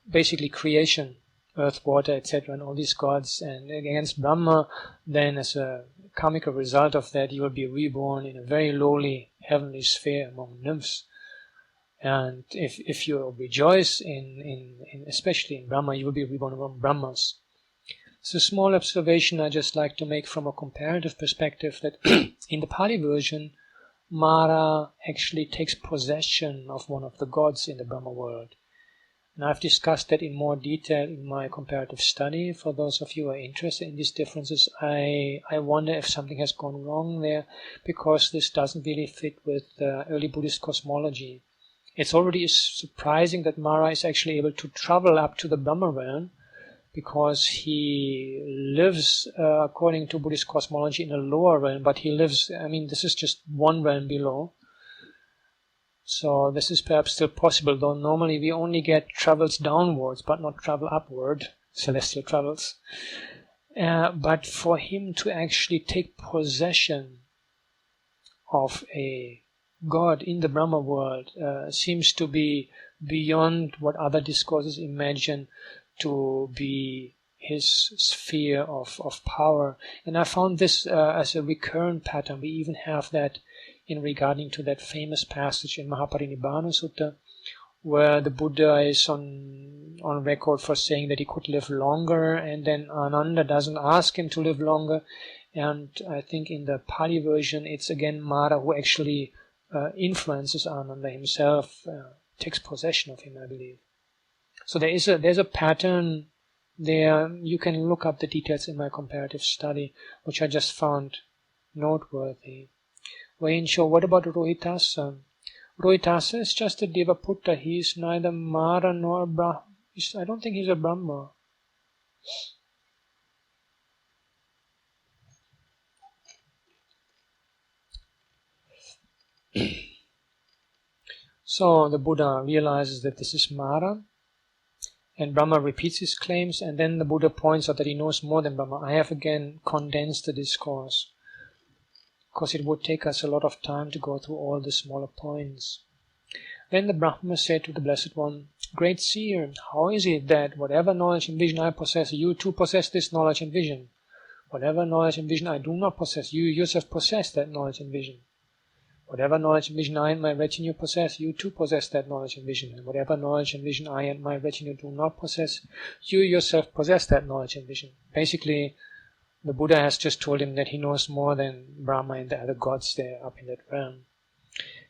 basically creation, earth, water, etc., and all these gods, and against Brahma, then as a karmic result of that, you will be reborn in a very lowly heavenly sphere among nymphs. And if you rejoice in especially in Brahma, you will be reborn among Brahmas. It's a small observation I just like to make from a comparative perspective, that in the Pali version, Mara actually takes possession of one of the gods in the Brahma world. And I've discussed that in more detail in my comparative study. For those of you who are interested in these differences, I wonder if something has gone wrong there, because this doesn't really fit with early Buddhist cosmology. It's already surprising that Mara is actually able to travel up to the Brahma realm, because he lives, according to Buddhist cosmology, in a lower realm, but he lives, this is just one realm below. So this is perhaps still possible, though normally we only get travels downwards, but not travel upward, celestial travels. But for him to actually take possession of a god in the Brahma world seems to be beyond what other discourses imagine to be his sphere of power. And I found this as a recurrent pattern. We even have that in regarding to that famous passage in Mahaparinibbana-sutta, where the Buddha is on record for saying that he could live longer, and then Ananda doesn't ask him to live longer. And I think in the Pali version, it's again Mara who actually influences Ananda himself, takes possession of him, I believe. So there's a pattern there. You can look up the details in my comparative study, which I just found noteworthy. Vayinsho, what about Rohitasa? Rohitasa is just a Devaputta. He is neither Mara nor Brahma. I don't think he's a Brahma. So the Buddha realizes that this is Mara, and Brahma repeats his claims, and then the Buddha points out that he knows more than Brahma. I have again condensed the discourse, because it would take us a lot of time to go through all the smaller points. Then the Brahma said to the Blessed One, Great Seer, how is it that whatever knowledge and vision I possess, you too possess this knowledge and vision? Whatever knowledge and vision I do not possess, you yourself possess that knowledge and vision. Whatever knowledge and vision I and my retinue possess, you too possess that knowledge and vision. And whatever knowledge and vision I and my retinue do not possess, you yourself possess that knowledge and vision. Basically, the Buddha has just told him that he knows more than Brahma and the other gods there up in that realm.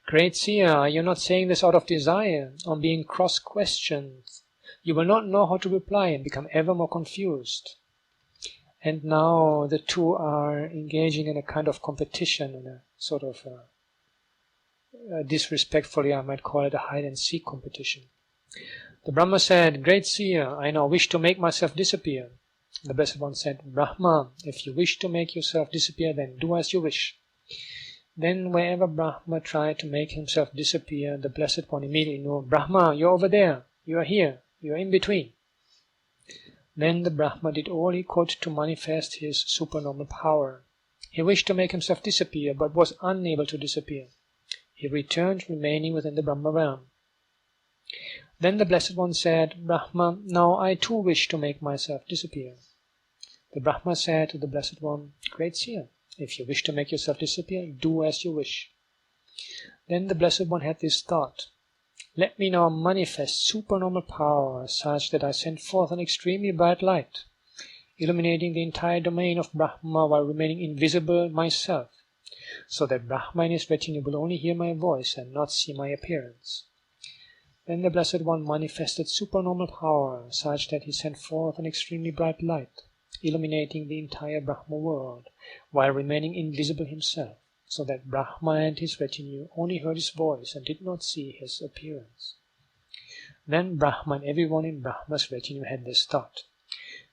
Great Seer, you're not saying this out of desire. On being cross-questioned, you will not know how to reply and become ever more confused. And now the two are engaging in a kind of competition, in a sort of disrespectfully I might call it a hide-and-seek competition. The Brahma said, Great Seer, I now wish to make myself disappear. The Blessed One said, Brahma, if you wish to make yourself disappear, then do as you wish. Then wherever Brahma tried to make himself disappear, the Blessed One immediately knew, Brahma, you're over there, you are here, you are in between. Then the Brahma did all he could to manifest his supernormal power. He wished to make himself disappear, but was unable to disappear. He returned, remaining within the Brahma realm. Then the Blessed One said, Brahma, now I too wish to make myself disappear. The Brahma said to the Blessed One, Great Seer, if you wish to make yourself disappear, do as you wish. Then the Blessed One had this thought, let me now manifest supernormal power such that I send forth an extremely bright light, illuminating the entire domain of Brahma while remaining invisible myself. so that Brahmā and his retinue will only hear my voice and not see my appearance. Then the Blessed One manifested supernormal power, such that he sent forth an extremely bright light, illuminating the entire Brahma world, while remaining invisible himself, so that Brahmā and his retinue only heard his voice and did not see his appearance. Then Brahmā and everyone in Brahma's retinue had this thought: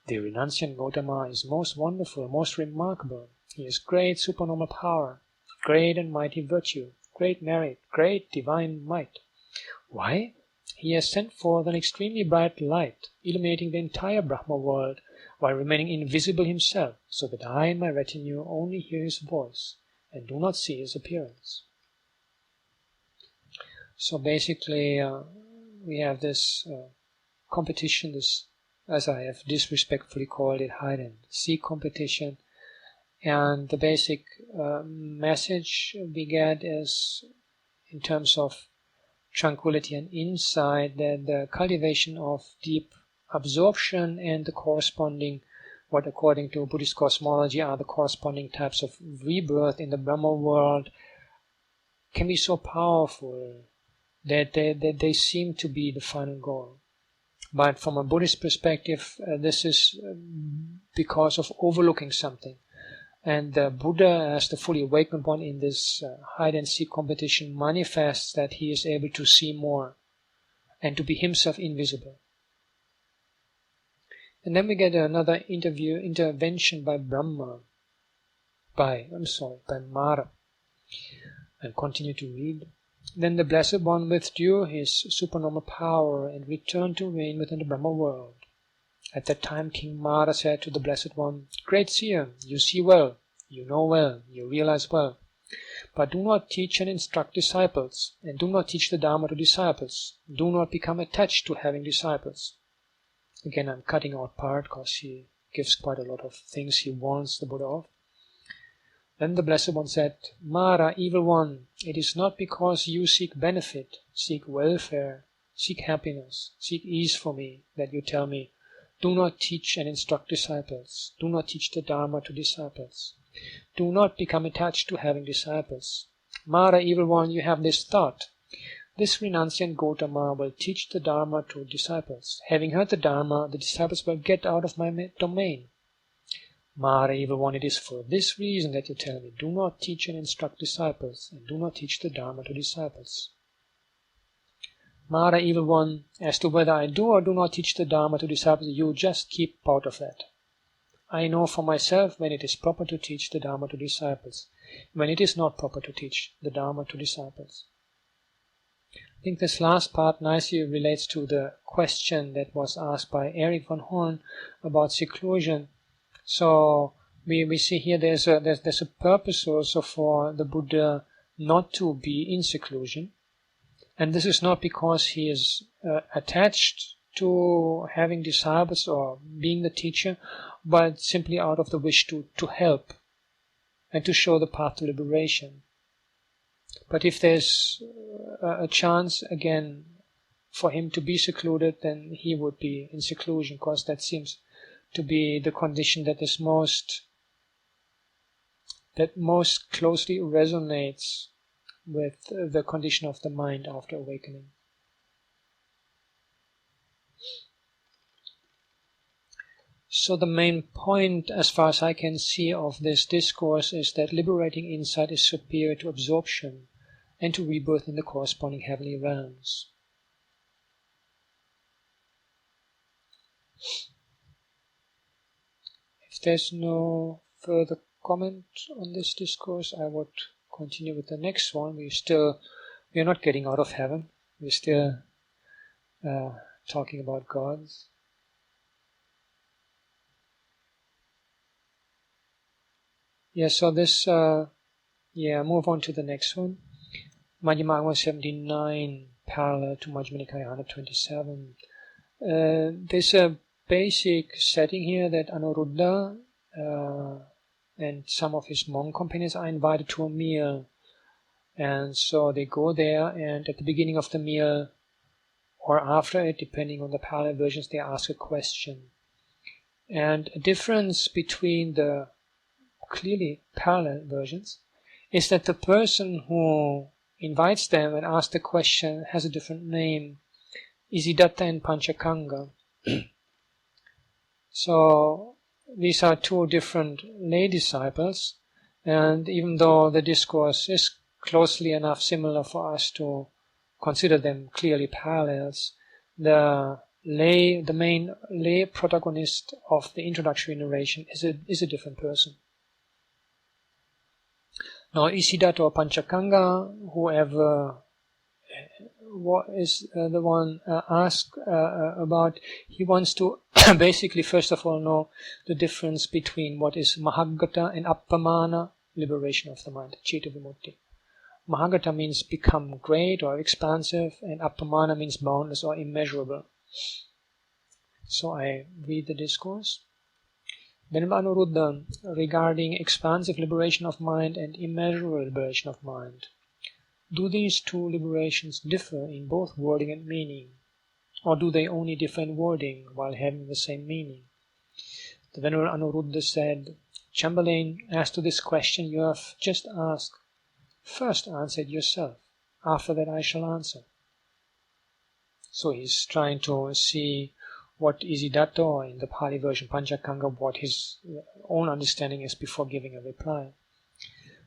the renunciant Gautama is most wonderful, most remarkable. He has great supernormal power, great and mighty virtue, great merit, great divine might. Why? He has sent forth an extremely bright light, illuminating the entire Brahma world, while remaining invisible himself, so that I and my retinue only hear his voice and do not see his appearance. So basically, we have this competition, this, as I have disrespectfully called it, hide and seek competition. And the basic message we get is, in terms of tranquility and insight, that the cultivation of deep absorption and the corresponding, what according to Buddhist cosmology are the corresponding types of rebirth in the Brahma world, can be so powerful that they seem to be the final goal. But from a Buddhist perspective, this is because of overlooking something. And the Buddha, as the fully awakened one in this hide-and-seek competition, manifests that he is able to see more and to be himself invisible. And then we get another intervention by Mara. And continue to read. Then the Blessed One withdrew his supernormal power and returned to reign within the Brahma world. At that time King Mara said to the Blessed One, "Great seer, you see well, you know well, you realize well, but do not teach and instruct disciples, and do not teach the Dharma to disciples. Do not become attached to having disciples." Again, I'm cutting out part because he gives quite a lot of things he warns the Buddha of. Then the Blessed One said, "Mara, evil one, it is not because you seek benefit, seek welfare, seek happiness, seek ease for me, that you tell me, do not teach and instruct disciples, do not teach the Dharma to disciples, do not become attached to having disciples. Mara, evil one, you have this thought: this renunciant Gautama will teach the Dharma to disciples. Having heard the Dharma, the disciples will get out of my domain. Mara, evil one, it is for this reason that you tell me, do not teach and instruct disciples, and do not teach the Dharma to disciples. Mara, evil one, as to whether I do or do not teach the Dharma to disciples, you just keep out of that. I know for myself when it is proper to teach the Dharma to disciples, when it is not proper to teach the Dharma to disciples. I think this last part nicely relates to the question that was asked by Eric von Horn about seclusion. So we see here there's a purpose also for the Buddha not to be in seclusion. And this is not because he is attached to having disciples or being the teacher, but simply out of the wish to help and to show the path to liberation. But if there's a chance, again, for him to be secluded, then he would be in seclusion, because that seems to be the condition that is most closely resonates with the condition of the mind after awakening. So the main point, as far as I can see, of this discourse is that liberating insight is superior to absorption and to rebirth in the corresponding heavenly realms. If there's no further comment on this discourse, I would continue with the next one. We are not getting out of heaven. We're still talking about gods. Yeah, so this, move on to the next one. Madhyama-āgama 79, parallel to Madhyama-Nikaya 27. There's a basic setting here that Anuruddha and some of his monk companions are invited to a meal. And so they go there, and at the beginning of the meal, or after it, depending on the parallel versions, they ask a question. And a difference between the clearly parallel versions is that the person who invites them and asks the question has a different name, Isidatta and Panchakanga. So these are two different lay disciples, and even though the discourse is closely enough similar for us to consider them clearly parallels, the main lay protagonist of the introductory narration is a different person. Now, Isidatta or Panchakanga, whoever is the one asked about, he wants to basically first of all know the difference between what is Mahāggata and Appamāna, liberation of the mind, Citta Vimutti. Mahāggata means become great or expansive, and Appamāna means boundless or immeasurable. So I read the discourse. Venerable Anuruddha, regarding expansive liberation of mind and immeasurable liberation of mind, do these two liberations differ in both wording and meaning, or do they only differ in wording while having the same meaning? The Venerable Anuruddha said, Chamberlain, as to this question you have just asked, first answer it yourself, after that I shall answer. So he's trying to see what Isidatta, or in the Pāli version Panchakanga, what his own understanding is before giving a reply.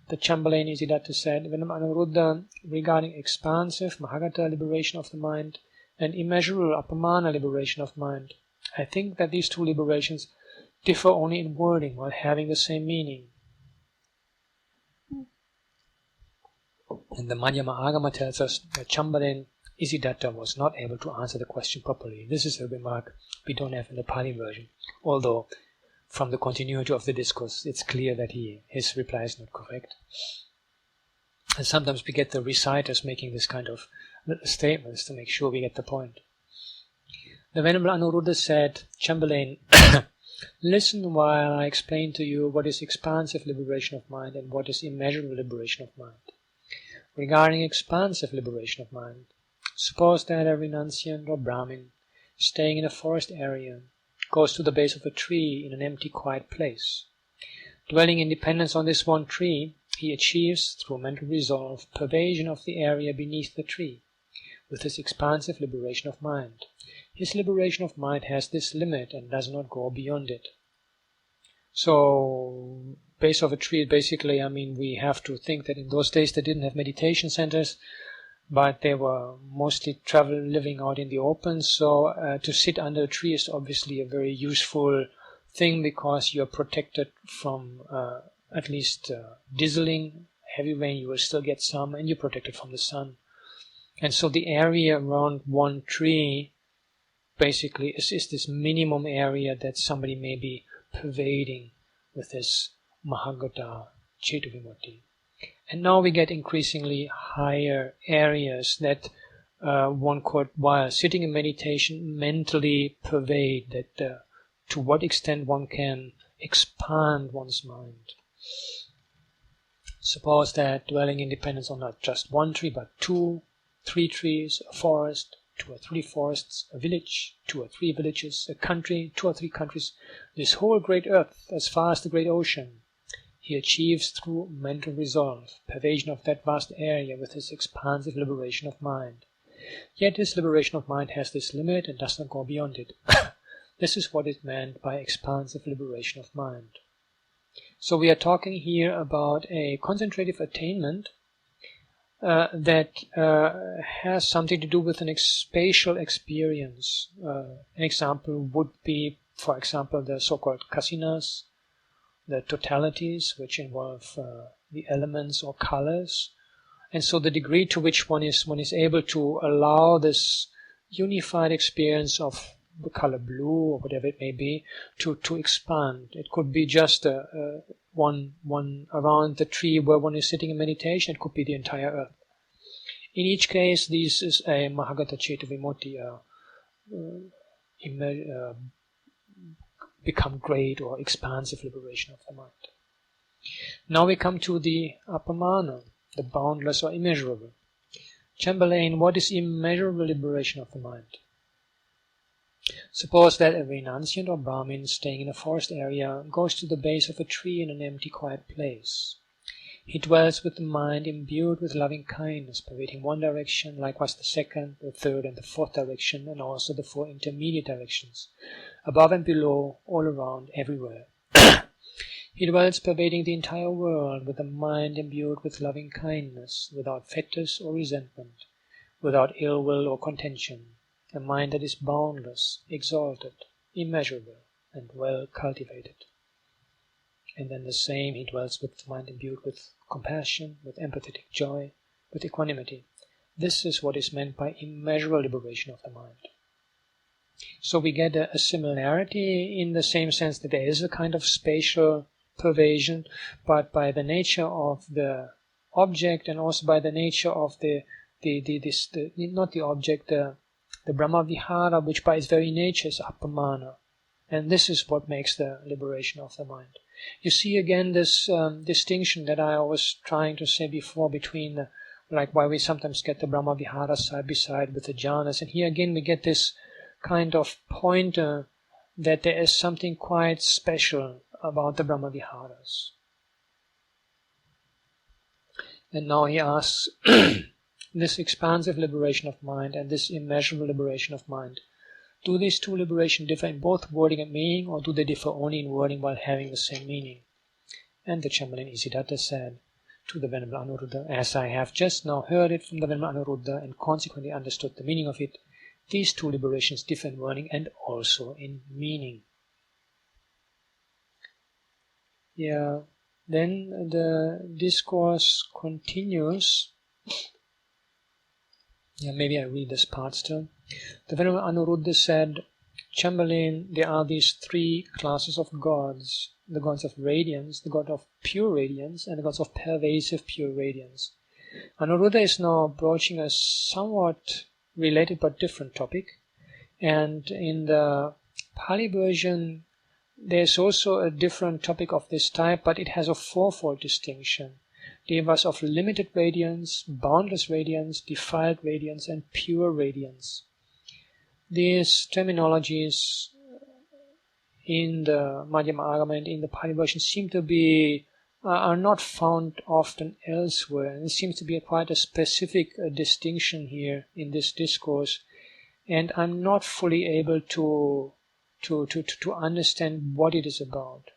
The Chamberlain Isidatta said, Venerable Anuruddha, regarding expansive Mahāggata liberation of the mind and immeasurable Appamāna liberation of mind, I think that these two liberations differ only in wording while having the same meaning. And the Madhyama-āgama tells us that Chamberlain Isidatta was not able to answer the question properly. This is a remark we don't have in the Pāli version, although from the continuity of the discourse it's clear that his reply is not correct. And sometimes we get the reciters making this kind of statements to make sure we get the point. The Venerable Anuruddha said, Chamberlain, listen while I explain to you what is expansive liberation of mind and what is immeasurable liberation of mind. Regarding expansive liberation of mind, suppose that a renunciant or Brahmin, staying in a forest area, goes to the base of a tree in an empty, quiet place. Dwelling in dependence on this one tree, he achieves, through mental resolve, pervasion of the area beneath the tree, with his expansive liberation of mind. His liberation of mind has this limit and does not go beyond it. So, base of a tree, basically, we have to think that in those days they didn't have meditation centers, but they were mostly living out in the open, so to sit under a tree is obviously a very useful thing because you're protected from at least drizzling, heavy rain you will still get some, and you're protected from the sun. And so the area around one tree basically is this minimum area that somebody may be pervading with this Mahāggata Citta Vimutti. And now we get increasingly higher areas that one could, while sitting in meditation, mentally pervade, that to what extent one can expand one's mind. Suppose that dwelling in dependence on not just one tree, but 2, 3 trees, a forest, 2 or 3 forests, a village, 2 or 3 villages, a country, 2 or 3 countries, this whole great earth, as far as the great ocean, he achieves through mental resolve, pervasion of that vast area with his expansive liberation of mind. Yet this liberation of mind has this limit and does not go beyond it. This is what is meant by expansive liberation of mind. So we are talking here about a concentrative attainment that has something to do with an spatial experience. An example would be, for example, the so-called kaṭhinas, the totalities, which involve the elements or colors. And so the degree to which one is able to allow this unified experience of the color blue or whatever it may be to expand. It could be just one around the tree where one is sitting in meditation. It could be the entire earth. In each case, this is a Mahāggata Citta Vimutti, become great or expansive liberation of the mind. Now we come to the Appamāna, the boundless or immeasurable. Chamberlain, what is immeasurable liberation of the mind? Suppose that a renunciant or Brahmin staying in a forest area goes to the base of a tree in an empty, quiet place. He dwells with the mind imbued with loving kindness, pervading one direction, likewise the second, the third, and the fourth direction, and also the four intermediate directions, above and below, all around, everywhere. He dwells pervading the entire world with a mind imbued with loving kindness, without fetters or resentment, without ill will or contention, a mind that is boundless, exalted, immeasurable, and well cultivated. And then the same, he dwells with the mind imbued with compassion, with empathetic joy, with equanimity. This is what is meant by immeasurable liberation of the mind. So we get a similarity in the same sense that there is a kind of spatial pervasion, but by the nature of the object and also by the nature of the Brahma Vihara, which by its very nature is appamana. And this is what makes the liberation of the mind. You see again this distinction that I was trying to say before between why we sometimes get the Brahma Vihara side by side with the jhanas, and here again we get this kind of pointer that there is something quite special about the Brahma Viharas. And now he asks, this expansive liberation of mind and this immeasurable liberation of mind, do these two liberations differ in both wording and meaning, or do they differ only in wording while having the same meaning? And the Chamberlain Isiddhata said to the Venerable Anuruddha, as I have just now heard it from the Venerable Anuruddha and consequently understood the meaning of it, these two liberations differ in wording and also in meaning. Yeah, then the discourse continues. Yeah, maybe I read this part still. The Venerable Anuruddha said, Chamberlain, there are these three classes of gods, the gods of radiance, the god of pure radiance, and the gods of pervasive pure radiance. Anuruddha is now approaching a somewhat related but different topic, and in the Pali version there's also a different topic of this type, but it has a fourfold distinction. Devas of limited radiance, boundless radiance, defiled radiance, and pure radiance. These terminologies in the Madhyama-āgama and in the Pali version seem to be are not found often elsewhere, and it seems to be quite a specific distinction here in this discourse, and I'm not fully able to understand what it is about.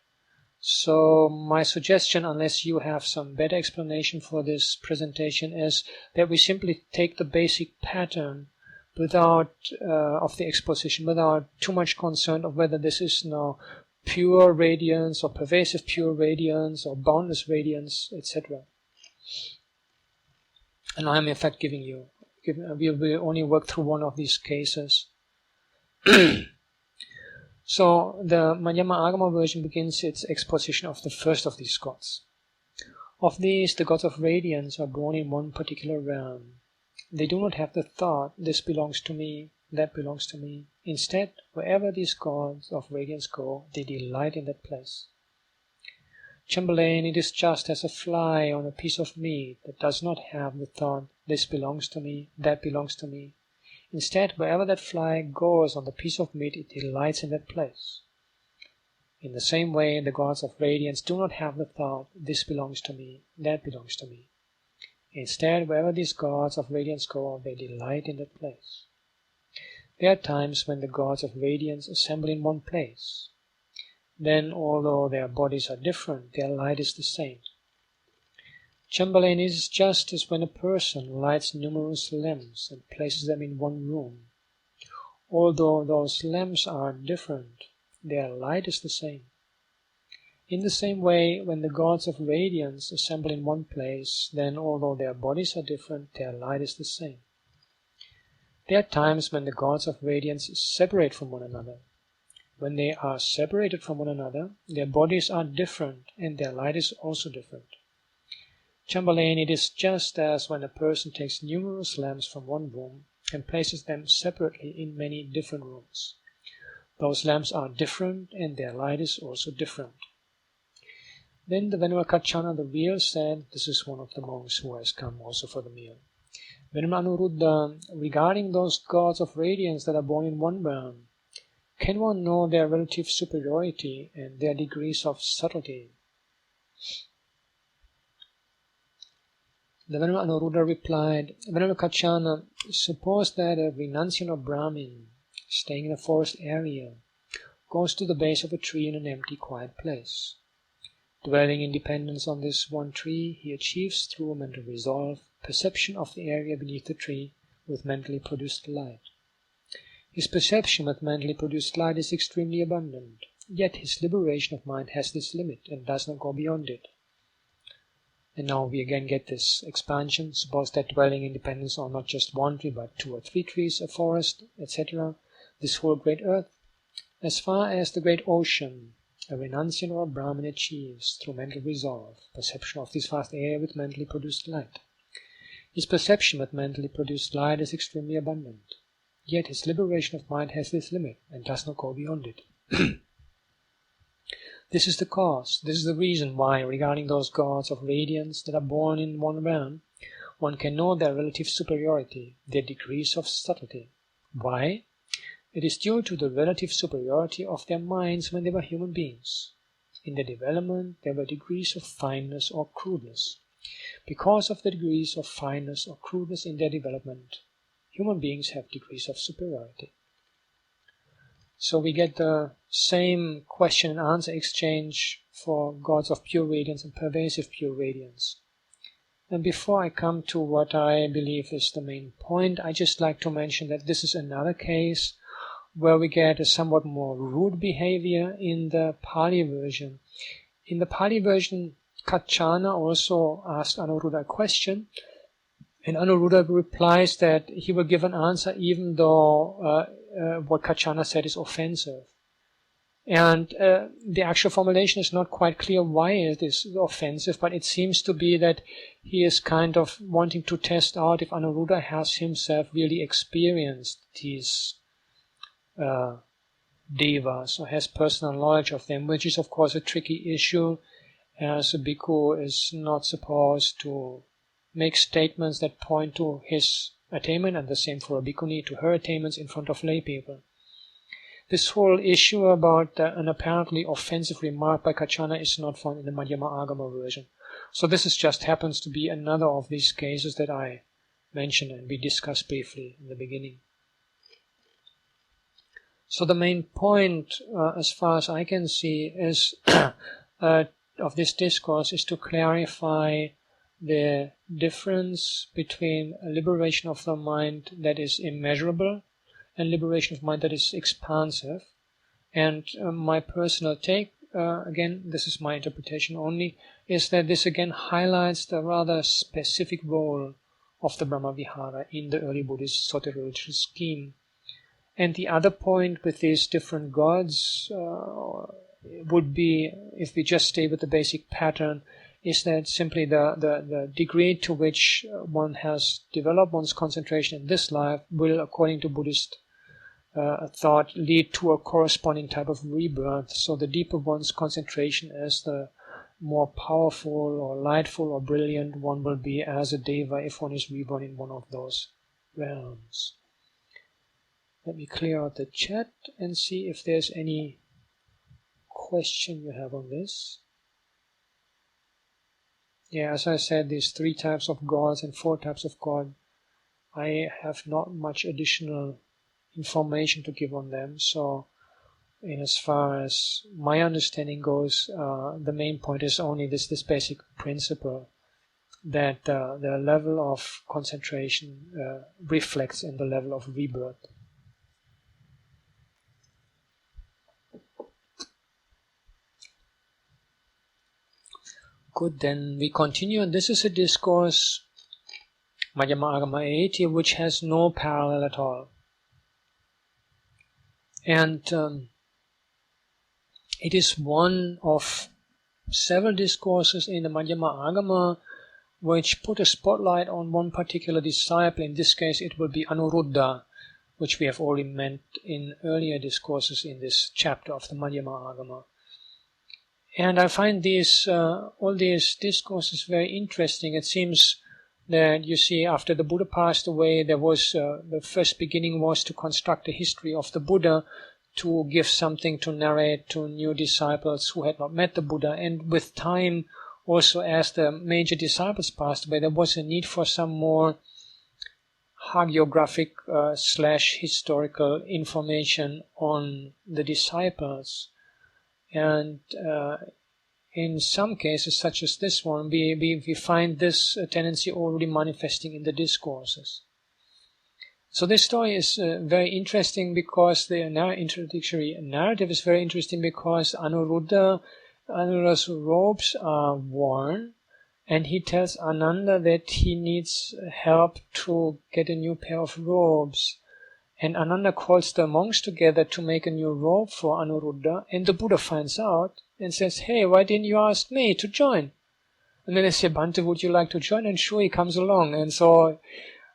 So my suggestion, unless you have some better explanation for this presentation, is that we simply take the basic pattern without of the exposition, without too much concern of whether this is now pure radiance or pervasive pure radiance or boundless radiance, etc. And I am in fact we will only work through one of these cases. So the Madhyama-āgama version begins its exposition of the first of these gods. Of these, the gods of radiance are born in one particular realm. They do not have the thought, this belongs to me, that belongs to me. Instead, wherever these gods of radiance go, they delight in that place. Chamberlain, it is just as a fly on a piece of meat that does not have the thought, this belongs to me, that belongs to me. Instead, wherever that fly goes on the piece of meat, it delights in that place. In the same way, the gods of radiance do not have the thought, this belongs to me, that belongs to me. Instead, wherever these gods of radiance go, they delight in that place. There are times when the gods of radiance assemble in one place. Then, although their bodies are different, their light is the same. Chamberlain, is just as when a person lights numerous lamps and places them in one room. Although those lamps are different, their light is the same. In the same way, when the gods of radiance assemble in one place, then although their bodies are different, their light is the same. There are times when the gods of radiance separate from one another. When they are separated from one another, their bodies are different and their light is also different. Chamberlain, it is just as when a person takes numerous lamps from one room and places them separately in many different rooms. Those lamps are different and their light is also different. Then the Venerable kaṭhina the real said, this is one of the monks who has come also for the meal. Venerable Anuruddha, regarding those gods of radiance that are born in one realm, can one know their relative superiority and their degrees of subtlety? The Venerable Anuruddha replied, Venerable kaṭhina, suppose that a renunciant or Brahmin, staying in a forest area, goes to the base of a tree in an empty, quiet place. Dwelling in dependence on this one tree, he achieves through mental resolve perception of the area beneath the tree with mentally produced light. His perception with mentally produced light is extremely abundant, yet his liberation of mind has this limit and does not go beyond it. And now we again get this expansion. Suppose that dwelling in dependence on not just one tree but 2 or 3 trees, a forest, etc., this whole great earth, as far as the great ocean, a renunciant or a Brahmin achieves through mental resolve perception of this vast area with mentally produced light. His perception with mentally produced light is extremely abundant, yet his liberation of mind has this limit and does not go beyond it. This is the cause, this is the reason why, regarding those gods of radiance that are born in one realm, one can know their relative superiority, their degrees of subtlety. Why? It is due to the relative superiority of their minds when they were human beings. In their development, there were degrees of fineness or crudeness. Because of the degrees of fineness or crudeness in their development, human beings have degrees of superiority. So we get the same question and answer exchange for gods of pure radiance and pervasive pure radiance. And before I come to what I believe is the main point, I just like to mention that this is another case where we get a somewhat more rude behavior in the Pāli version. In the Pāli version, kaṭhina also asked Anuruddha a question, and Anuruddha replies that he will give an answer even though what kaṭhina said is offensive. And the actual formulation is not quite clear why it is offensive, but it seems to be that he is kind of wanting to test out if Anuruddha has himself really experienced these devas or has personal knowledge of them, which is of course a tricky issue, as a bhikkhu is not supposed to make statements that point to his attainment, and the same for a bhikkhuni, to her attainments in front of lay people. This whole issue about an apparently offensive remark by kaṭhina is not found in the Madhyama-āgama version. So this just happens to be another of these cases that I mentioned and we discussed briefly in the beginning. So the main point, as far as I can see, is of this discourse is to clarify the difference between a liberation of the mind that is immeasurable and liberation of mind that is expansive. And my personal take, again, this is my interpretation only, is that this again highlights the rather specific role of the Brahma Vihara in the early Buddhist soteriological scheme. And the other point with these different gods would be, if we just stay with the basic pattern, is that simply the degree to which one has developed one's concentration in this life will, according to Buddhist thought, lead to a corresponding type of rebirth. So the deeper one's concentration is, the more powerful or lightful or brilliant one will be as a deva if one is reborn in one of those realms. Let me clear out the chat and see if there's any question you have on this. Yeah, as I said, these 3 types of gods and 4 types of god, I have not much additional information to give on them. So, in as far as my understanding goes, the main point is only this basic principle that the level of concentration reflects in the level of rebirth. Good, then we continue, and this is a discourse, Madhyama-āgama 80, which has no parallel at all. And it is one of several discourses in the Madhyama-āgama which put a spotlight on one particular disciple. In this case, it will be Anuruddha, which we have already met in earlier discourses in this chapter of the Madhyama-āgama. And I find these all these discourses very interesting. It seems that, you see, after the Buddha passed away, there was the first beginning was to construct a history of the Buddha, to give something to narrate to new disciples who had not met the Buddha. And with time, also as the major disciples passed away, there was a need for some more hagiographic / historical information on the disciples. And in some cases, such as this one, we find this tendency already manifesting in the discourses. So this story is very interesting because the introductory narrative is very interesting because Anuruddha's robes are worn, and he tells Ananda that he needs help to get a new pair of robes. And Ananda calls the monks together to make a new robe for Anuruddha, and the Buddha finds out and says, "Hey, why didn't you ask me to join?" And then they say, "Bhante, would you like to join?" And sure, he comes along. And so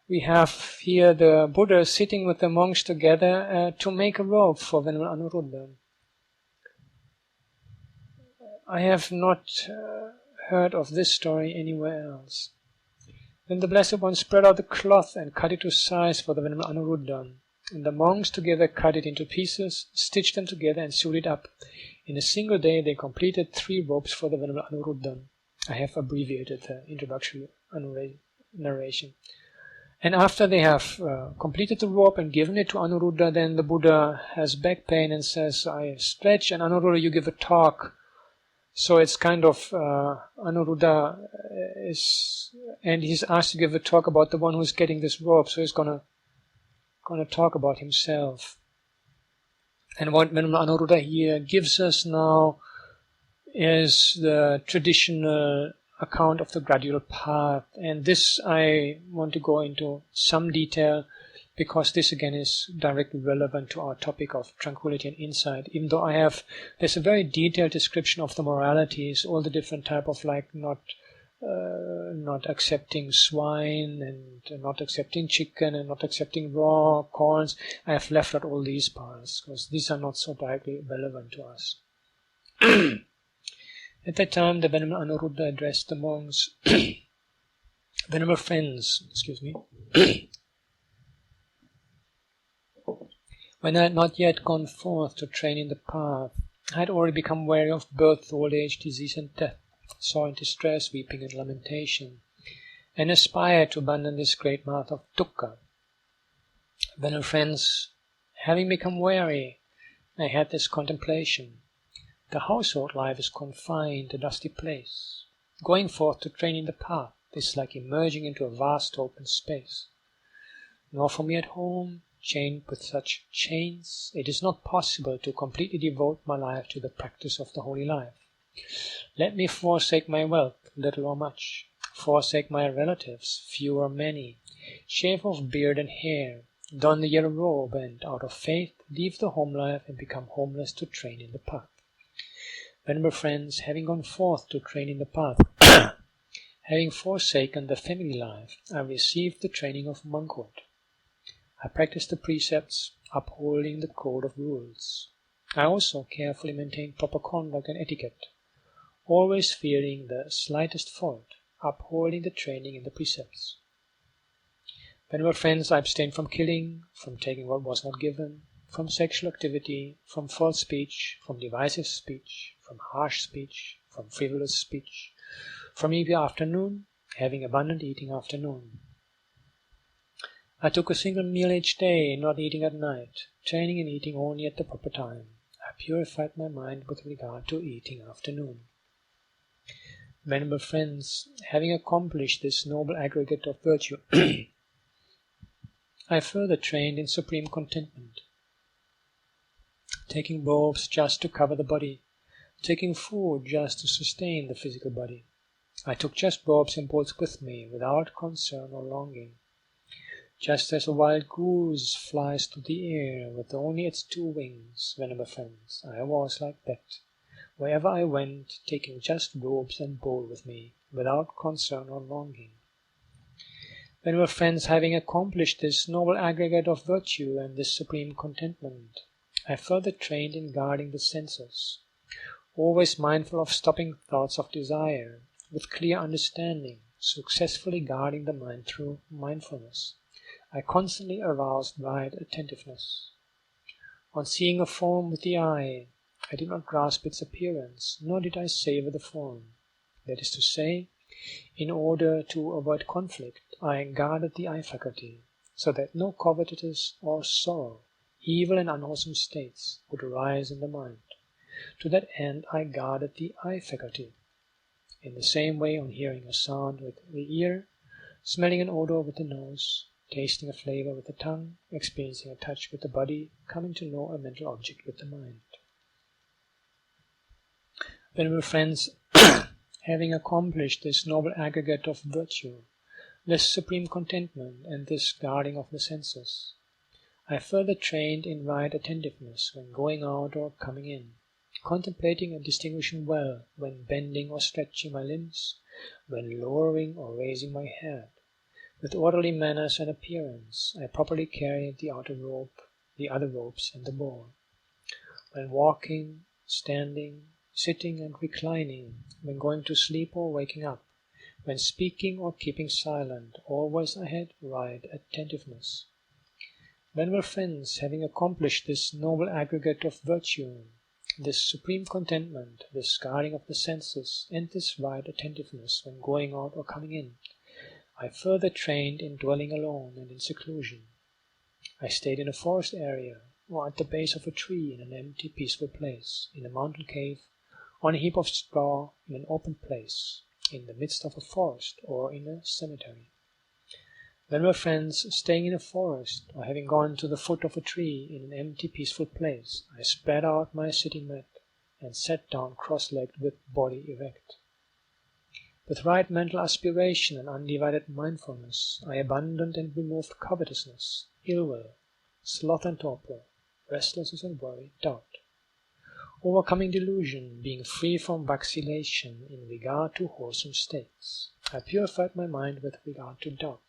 we have here the Buddha sitting with the monks together to make a robe for Venerable Anuruddha. I have not heard of this story anywhere else. Then the Blessed One spread out the cloth and cut it to size for the Venerable Anuruddha. And the monks together cut it into pieces, stitched them together and sewed it up. In a single day they completed 3 robes for the Venerable Anuruddha. I have abbreviated the introductory narration. And after they have completed the robe and given it to Anuruddha, then the Buddha has back pain and says, "I stretch," and Anuruddha, "You give a talk." So it's kind of Anuruddha and he's asked to give a talk about the one who's getting this robe, so he's gonna talk about himself. And what Venerable Anuruddha here gives us now is the traditional account of the gradual path, and this I want to go into some detail because this again is directly relevant to our topic of tranquility and insight. Even though there's a very detailed description of the moralities, all the different type of not accepting swine and not accepting chicken and not accepting raw corns. I have left out all these parts because these are not so directly relevant to us. At that time, the Venerable Anuruddha addressed the monks, "Venerable friends, when I had not yet gone forth to train in the path, I had already become weary of birth, old age, disease and death, saw in distress, weeping and lamentation, and aspired to abandon this great path of dukkha. Venerable friends, having become weary, I had this contemplation. The household life is confined, a dusty place. Going forth to train in the path is like emerging into a vast open space. Nor for me at home, chained with such chains, it is not possible to completely devote my life to the practice of the holy life. Let me forsake my wealth, little or much, forsake my relatives, few or many, shave off beard and hair, don the yellow robe, and out of faith leave the home life and become homeless to train in the path. Venerable friends, having gone forth to train in the path, having forsaken the family life, I received the training of monkhood. I practiced the precepts, upholding the code of rules. I also carefully maintained proper conduct and etiquette, always fearing the slightest fault, upholding the training in the precepts. Venerable friends, I abstained from killing, from taking what was not given, from sexual activity, from false speech, from divisive speech, from harsh speech, from frivolous speech, from eating afternoon, having abundant eating afternoon. I took a single meal each day, not eating at night, training and eating only at the proper time. I purified my mind with regard to eating afternoon. Venerable friends, having accomplished this noble aggregate of virtue, I further trained in supreme contentment, taking robes just to cover the body, taking food just to sustain the physical body. I took just robes and bowls with me, without concern or longing. Just as a wild goose flies through the air with only its 2 wings, venerable friends, I was like that, wherever I went, taking just robes and bowl with me, without concern or longing. Venerable friends, having accomplished this noble aggregate of virtue and this supreme contentment, I further trained in guarding the senses, always mindful of stopping thoughts of desire, with clear understanding, successfully guarding the mind through mindfulness. I constantly aroused wide attentiveness. On seeing a form with the eye, I did not grasp its appearance, nor did I savor the form. That is to say, in order to avoid conflict, I guarded the eye faculty, so that no covetousness or sorrow, evil and unwholesome states would arise in the mind. To that end I guarded the eye faculty. In the same way, on hearing a sound with the ear, smelling an odor with the nose, tasting a flavor with the tongue, experiencing a touch with the body, coming to know a mental object with the mind. Venerable friends, having accomplished this noble aggregate of virtue, this supreme contentment and this guarding of the senses, I further trained in right attentiveness when going out or coming in, contemplating and distinguishing well when bending or stretching my limbs, when lowering or raising my head. With orderly manners and appearance, I properly carried the outer robe, the other robes, and the bowl. When walking, standing, sitting and reclining, when going to sleep or waking up, when speaking or keeping silent, always I had right attentiveness. Venerable friends, having accomplished this noble aggregate of virtue, this supreme contentment, this guarding of the senses, and this right attentiveness when going out or coming in, I further trained in dwelling alone and in seclusion. I stayed in a forest area, or at the base of a tree in an empty, peaceful place, in a mountain cave, on a heap of straw, in an open place, in the midst of a forest, or in a cemetery. Venerable friends, staying in a forest, or having gone to the foot of a tree in an empty, peaceful place, I spread out my sitting mat and sat down cross-legged with body erect. With right mental aspiration and undivided mindfulness, I abandoned and removed covetousness, ill will, sloth and torpor, restlessness and worry, doubt. Overcoming delusion, being free from vacillation in regard to wholesome states, I purified my mind with regard to doubt.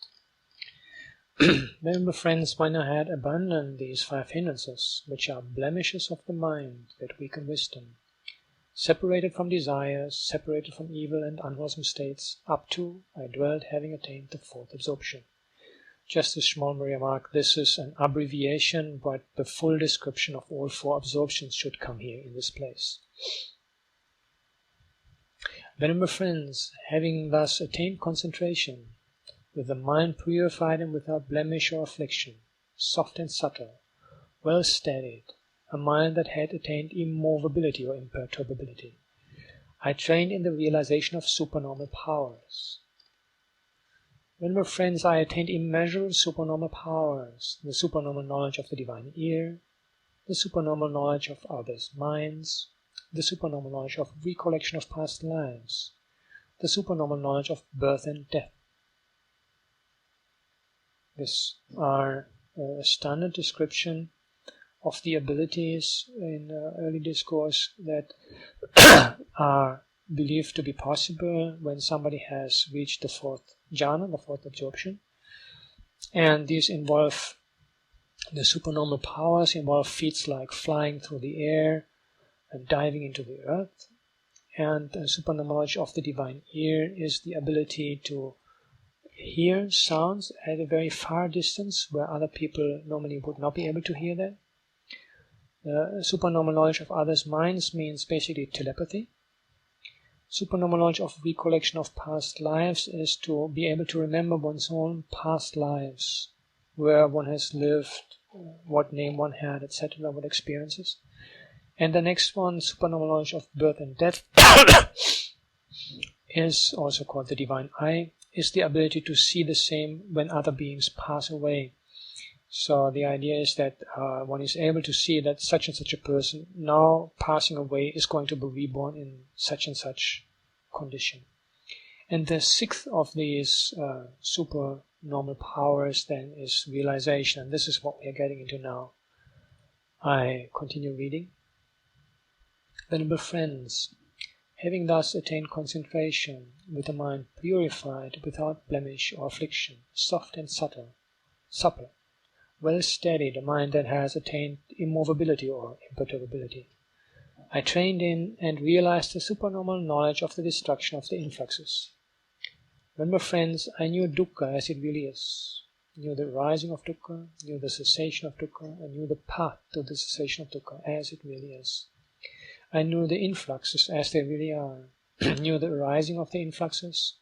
Venerable friends, when I had abandoned these 5 hindrances, which are blemishes of the mind that weaken wisdom, separated from desires, separated from evil and unwholesome states, up to I dwelt having attained the 4th absorption. Just a small remark, this is an abbreviation, but the full description of all 4 absorptions should come here in this place. Venerable friends, having thus attained concentration, with the mind purified and without blemish or affliction, soft and subtle, well steadied, a mind that had attained immovability or imperturbability, I trained in the realization of supernormal powers. Venerable friends, I attained immeasurable supernormal powers, the supernormal knowledge of the divine ear, the supernormal knowledge of others' minds, the supernormal knowledge of recollection of past lives, the supernormal knowledge of birth and death. These are a standard description of the abilities in early discourse that are believed to be possible when somebody has reached the 4th jhana, the 4th absorption. And these involve, the supernormal powers involve feats like flying through the air and diving into the earth. And the supernormal knowledge of the divine ear is the ability to hear sounds at a very far distance where other people normally would not be able to hear that. The supernormal knowledge of others' minds means basically telepathy. Supernormal knowledge of recollection of past lives is to be able to remember one's own past lives, where one has lived, what name one had, etc., what experiences. And the next one, supernormal knowledge of birth and death, is also called the divine eye, is the ability to see the same when other beings pass away. So the idea is that one is able to see that such and such a person now passing away is going to be reborn in such and such condition. And the 6th of these supernormal powers then is realization, and this is what we are getting into now. I continue reading. Venerable friends, having thus attained concentration, with a mind purified without blemish or affliction, soft and subtle, supple, well steadied, a mind that has attained immovability or imperturbability, I trained in and realized the supernormal knowledge of the destruction of the influxes. Venerable friends, I knew dukkha as it really is, knew the rising of dukkha, knew the cessation of dukkha, and knew the path to the cessation of dukkha as it really is. I knew the influxes as they really are. knew the arising of the influxes,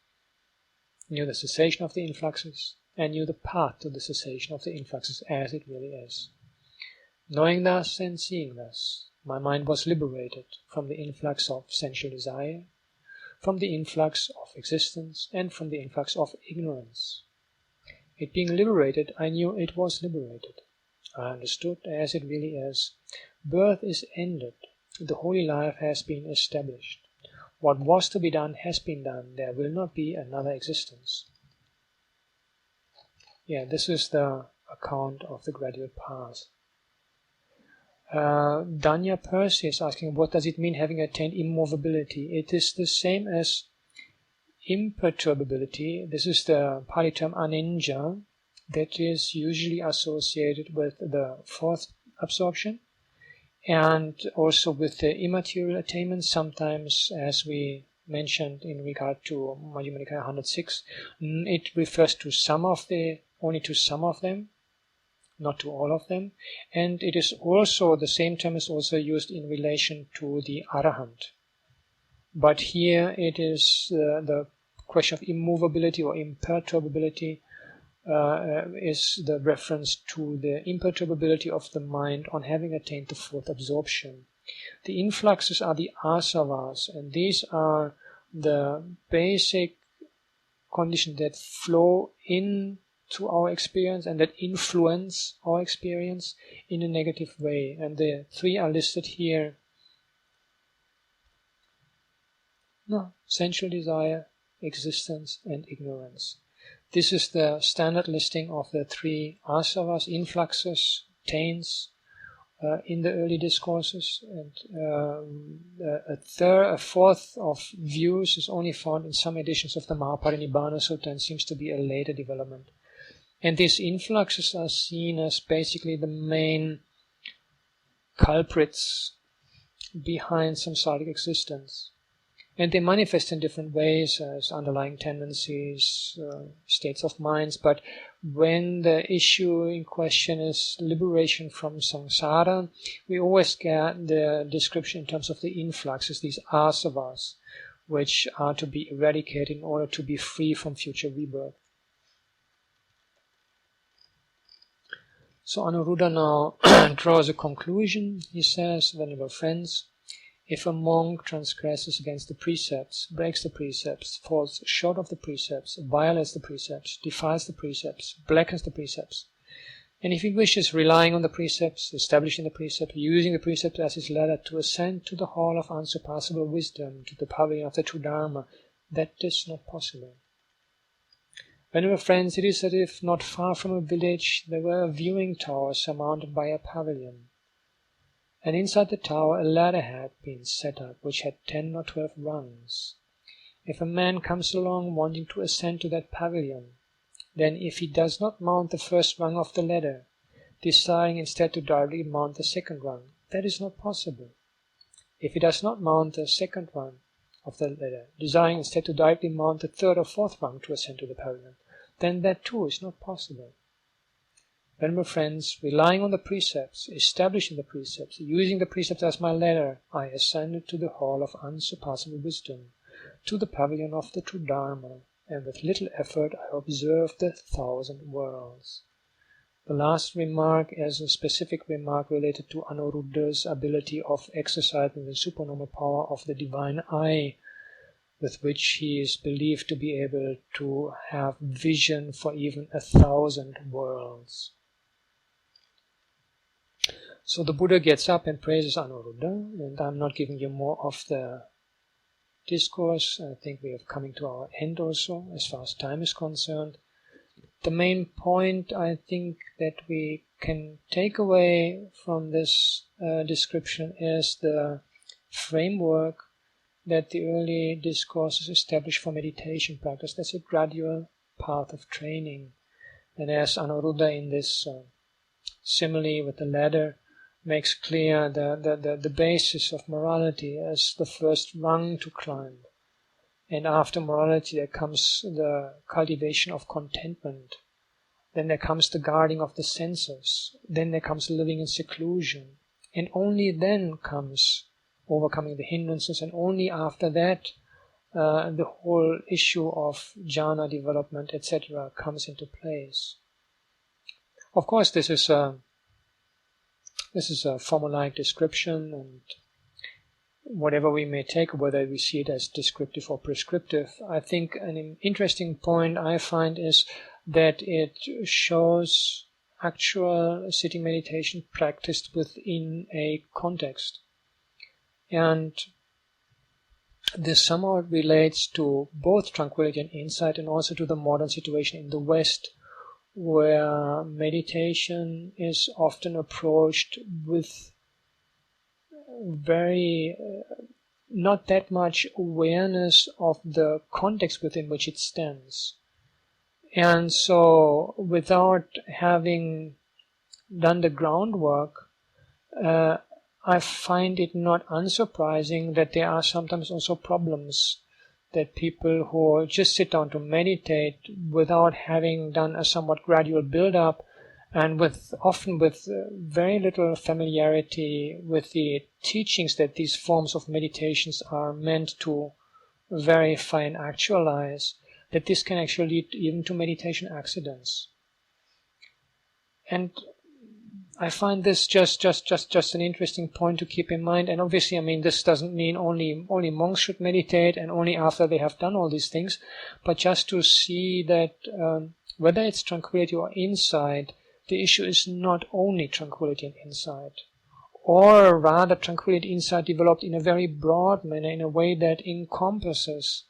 knew the cessation of the influxes, and knew the path to the cessation of the influxes as it really is. Knowing thus and seeing thus, my mind was liberated from the influx of sensual desire, from the influx of existence, and from the influx of ignorance. It being liberated, I knew it was liberated. I understood as it really is. Birth is ended. The holy life has been established. What was to be done has been done. There will not be another existence. Yeah, this is the account of the gradual path. Danya Percy is asking, what does it mean having attained immovability? It is the same as imperturbability. This is the Pāli term anicca that is usually associated with the fourth absorption and also with the immaterial attainments. Sometimes, as we mentioned in regard to Madhyama-āgama 106, it refers to only to some of them, not to all of them. And it is also, the same term is also used in relation to the Arahant. But here it is the question of immovability or imperturbability is the reference to the imperturbability of the mind on having attained the fourth absorption. The influxes are the asavas, and these are the basic conditions that flow into our experience and that influence our experience in a negative way. And the three are listed here. Sensual desire, existence, and ignorance. This is the standard listing of the three asavas, influxes, taints, in the early discourses. And a fourth of views is only found in some editions of the Mahaparinibbana-sutta and seems to be a later development. And these influxes are seen as basically the main culprits behind samsaric existence. And they manifest in different ways as underlying tendencies, states of minds. But when the issue in question is liberation from samsara, we always get the description in terms of the influxes, these asavas, which are to be eradicated in order to be free from future rebirth. So Anuruddha now draws a conclusion. He says, venerable friends, if a monk transgresses against the precepts, breaks the precepts, falls short of the precepts, violates the precepts, defiles the precepts, blackens the precepts, and if he wishes, relying on the precepts, establishing the precepts, using the precepts as his ladder to ascend to the hall of unsurpassable wisdom, to the pavilion of the true Dharma, that is not possible. Venerable friends, it is as if not far from a village there were a viewing tower surmounted by a pavilion. And inside the tower a ladder had been set up, which had 10 or 12 rungs. If a man comes along wanting to ascend to that pavilion, then if he does not mount the first rung of the ladder, desiring instead to directly mount the second rung, that is not possible. If he does not mount the second rung of the ladder, desiring instead to directly mount the third or fourth rung to ascend to the pavilion, then that too is not possible. Venerable friends, relying on the precepts, establishing the precepts, using the precepts as my ladder, I ascended to the hall of unsurpassable wisdom, to the pavilion of the true Dharma, and with little effort I observed the 1,000 worlds. The last remark is a specific remark related to Anuruddha's ability of exercising the supernormal power of the divine eye, with which he is believed to be able to have vision for even 1,000 worlds. So the Buddha gets up and praises Anuruddha, and I'm not giving you more of the discourse. I think we are coming to our end also, as far as time is concerned. The main point I think that we can take away from this description is the framework that the early discourses established for meditation practice. That's a gradual path of training. And as Anuruddha in this simile with the ladder makes clear, the basis of morality as the first rung to climb. And after morality there comes the cultivation of contentment. Then there comes the guarding of the senses. Then there comes living in seclusion. And only then comes overcoming the hindrances, and only after that the whole issue of jhana development, etc., comes into place. Of course, this is a formulaic description, and whatever we may take, whether we see it as descriptive or prescriptive, I think an interesting point I find is that it shows actual sitting meditation practiced within a context. And this somehow relates to both tranquility and insight, and also to the modern situation in the West, where meditation is often approached with very not that much awareness of the context within which it stands. And so, without having done the groundwork, I find it not unsurprising that there are sometimes also problems that people who just sit down to meditate without having done a somewhat gradual build-up, and often with very little familiarity with the teachings that these forms of meditations are meant to verify and actualize, that this can actually lead even to meditation accidents. And I find this just an interesting point to keep in mind. And obviously, I mean, this doesn't mean only monks should meditate and only after they have done all these things, but just to see that whether it's tranquility or insight, the issue is not only tranquility and insight, or rather tranquility and insight developed in a very broad manner, in a way that encompasses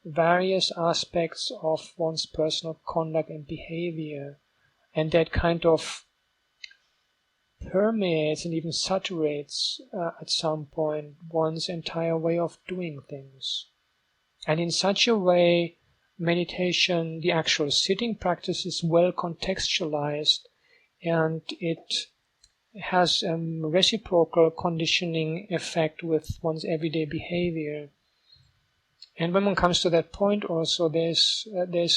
various aspects of one's personal conduct and behavior, and that kind of permeates and even saturates at some point one's entire way of doing things. And in such a way, meditation, the actual sitting practice, is well contextualized, and it has a reciprocal conditioning effect with one's everyday behavior. And when one comes to that point also, there's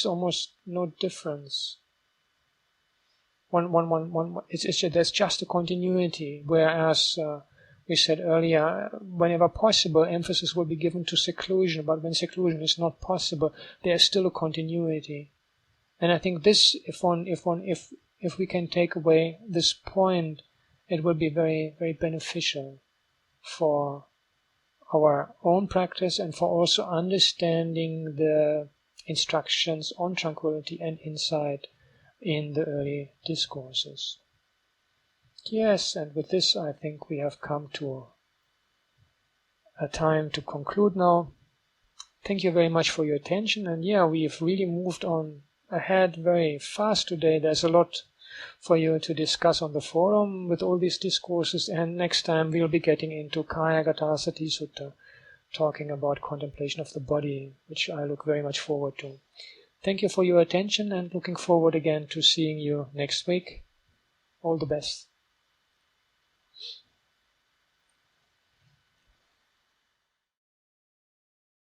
almost no difference. There's just a continuity, whereas we said earlier, whenever possible, emphasis will be given to seclusion, but when seclusion is not possible, there's still a continuity. And I think this, if we can take away this point, it will be very, very beneficial for our own practice and for also understanding the instructions on tranquility and insight in the early discourses. Yes, and with this I think we have come to a time to conclude now. Thank you very much for your attention, and we've really moved on ahead very fast today. There's a lot for you to discuss on the forum with all these discourses, and next time we'll be getting into Kaya-Sati-sutta, talking about contemplation of the body, which I look very much forward to. Thank you for your attention, and looking forward again to seeing you next week. All the best.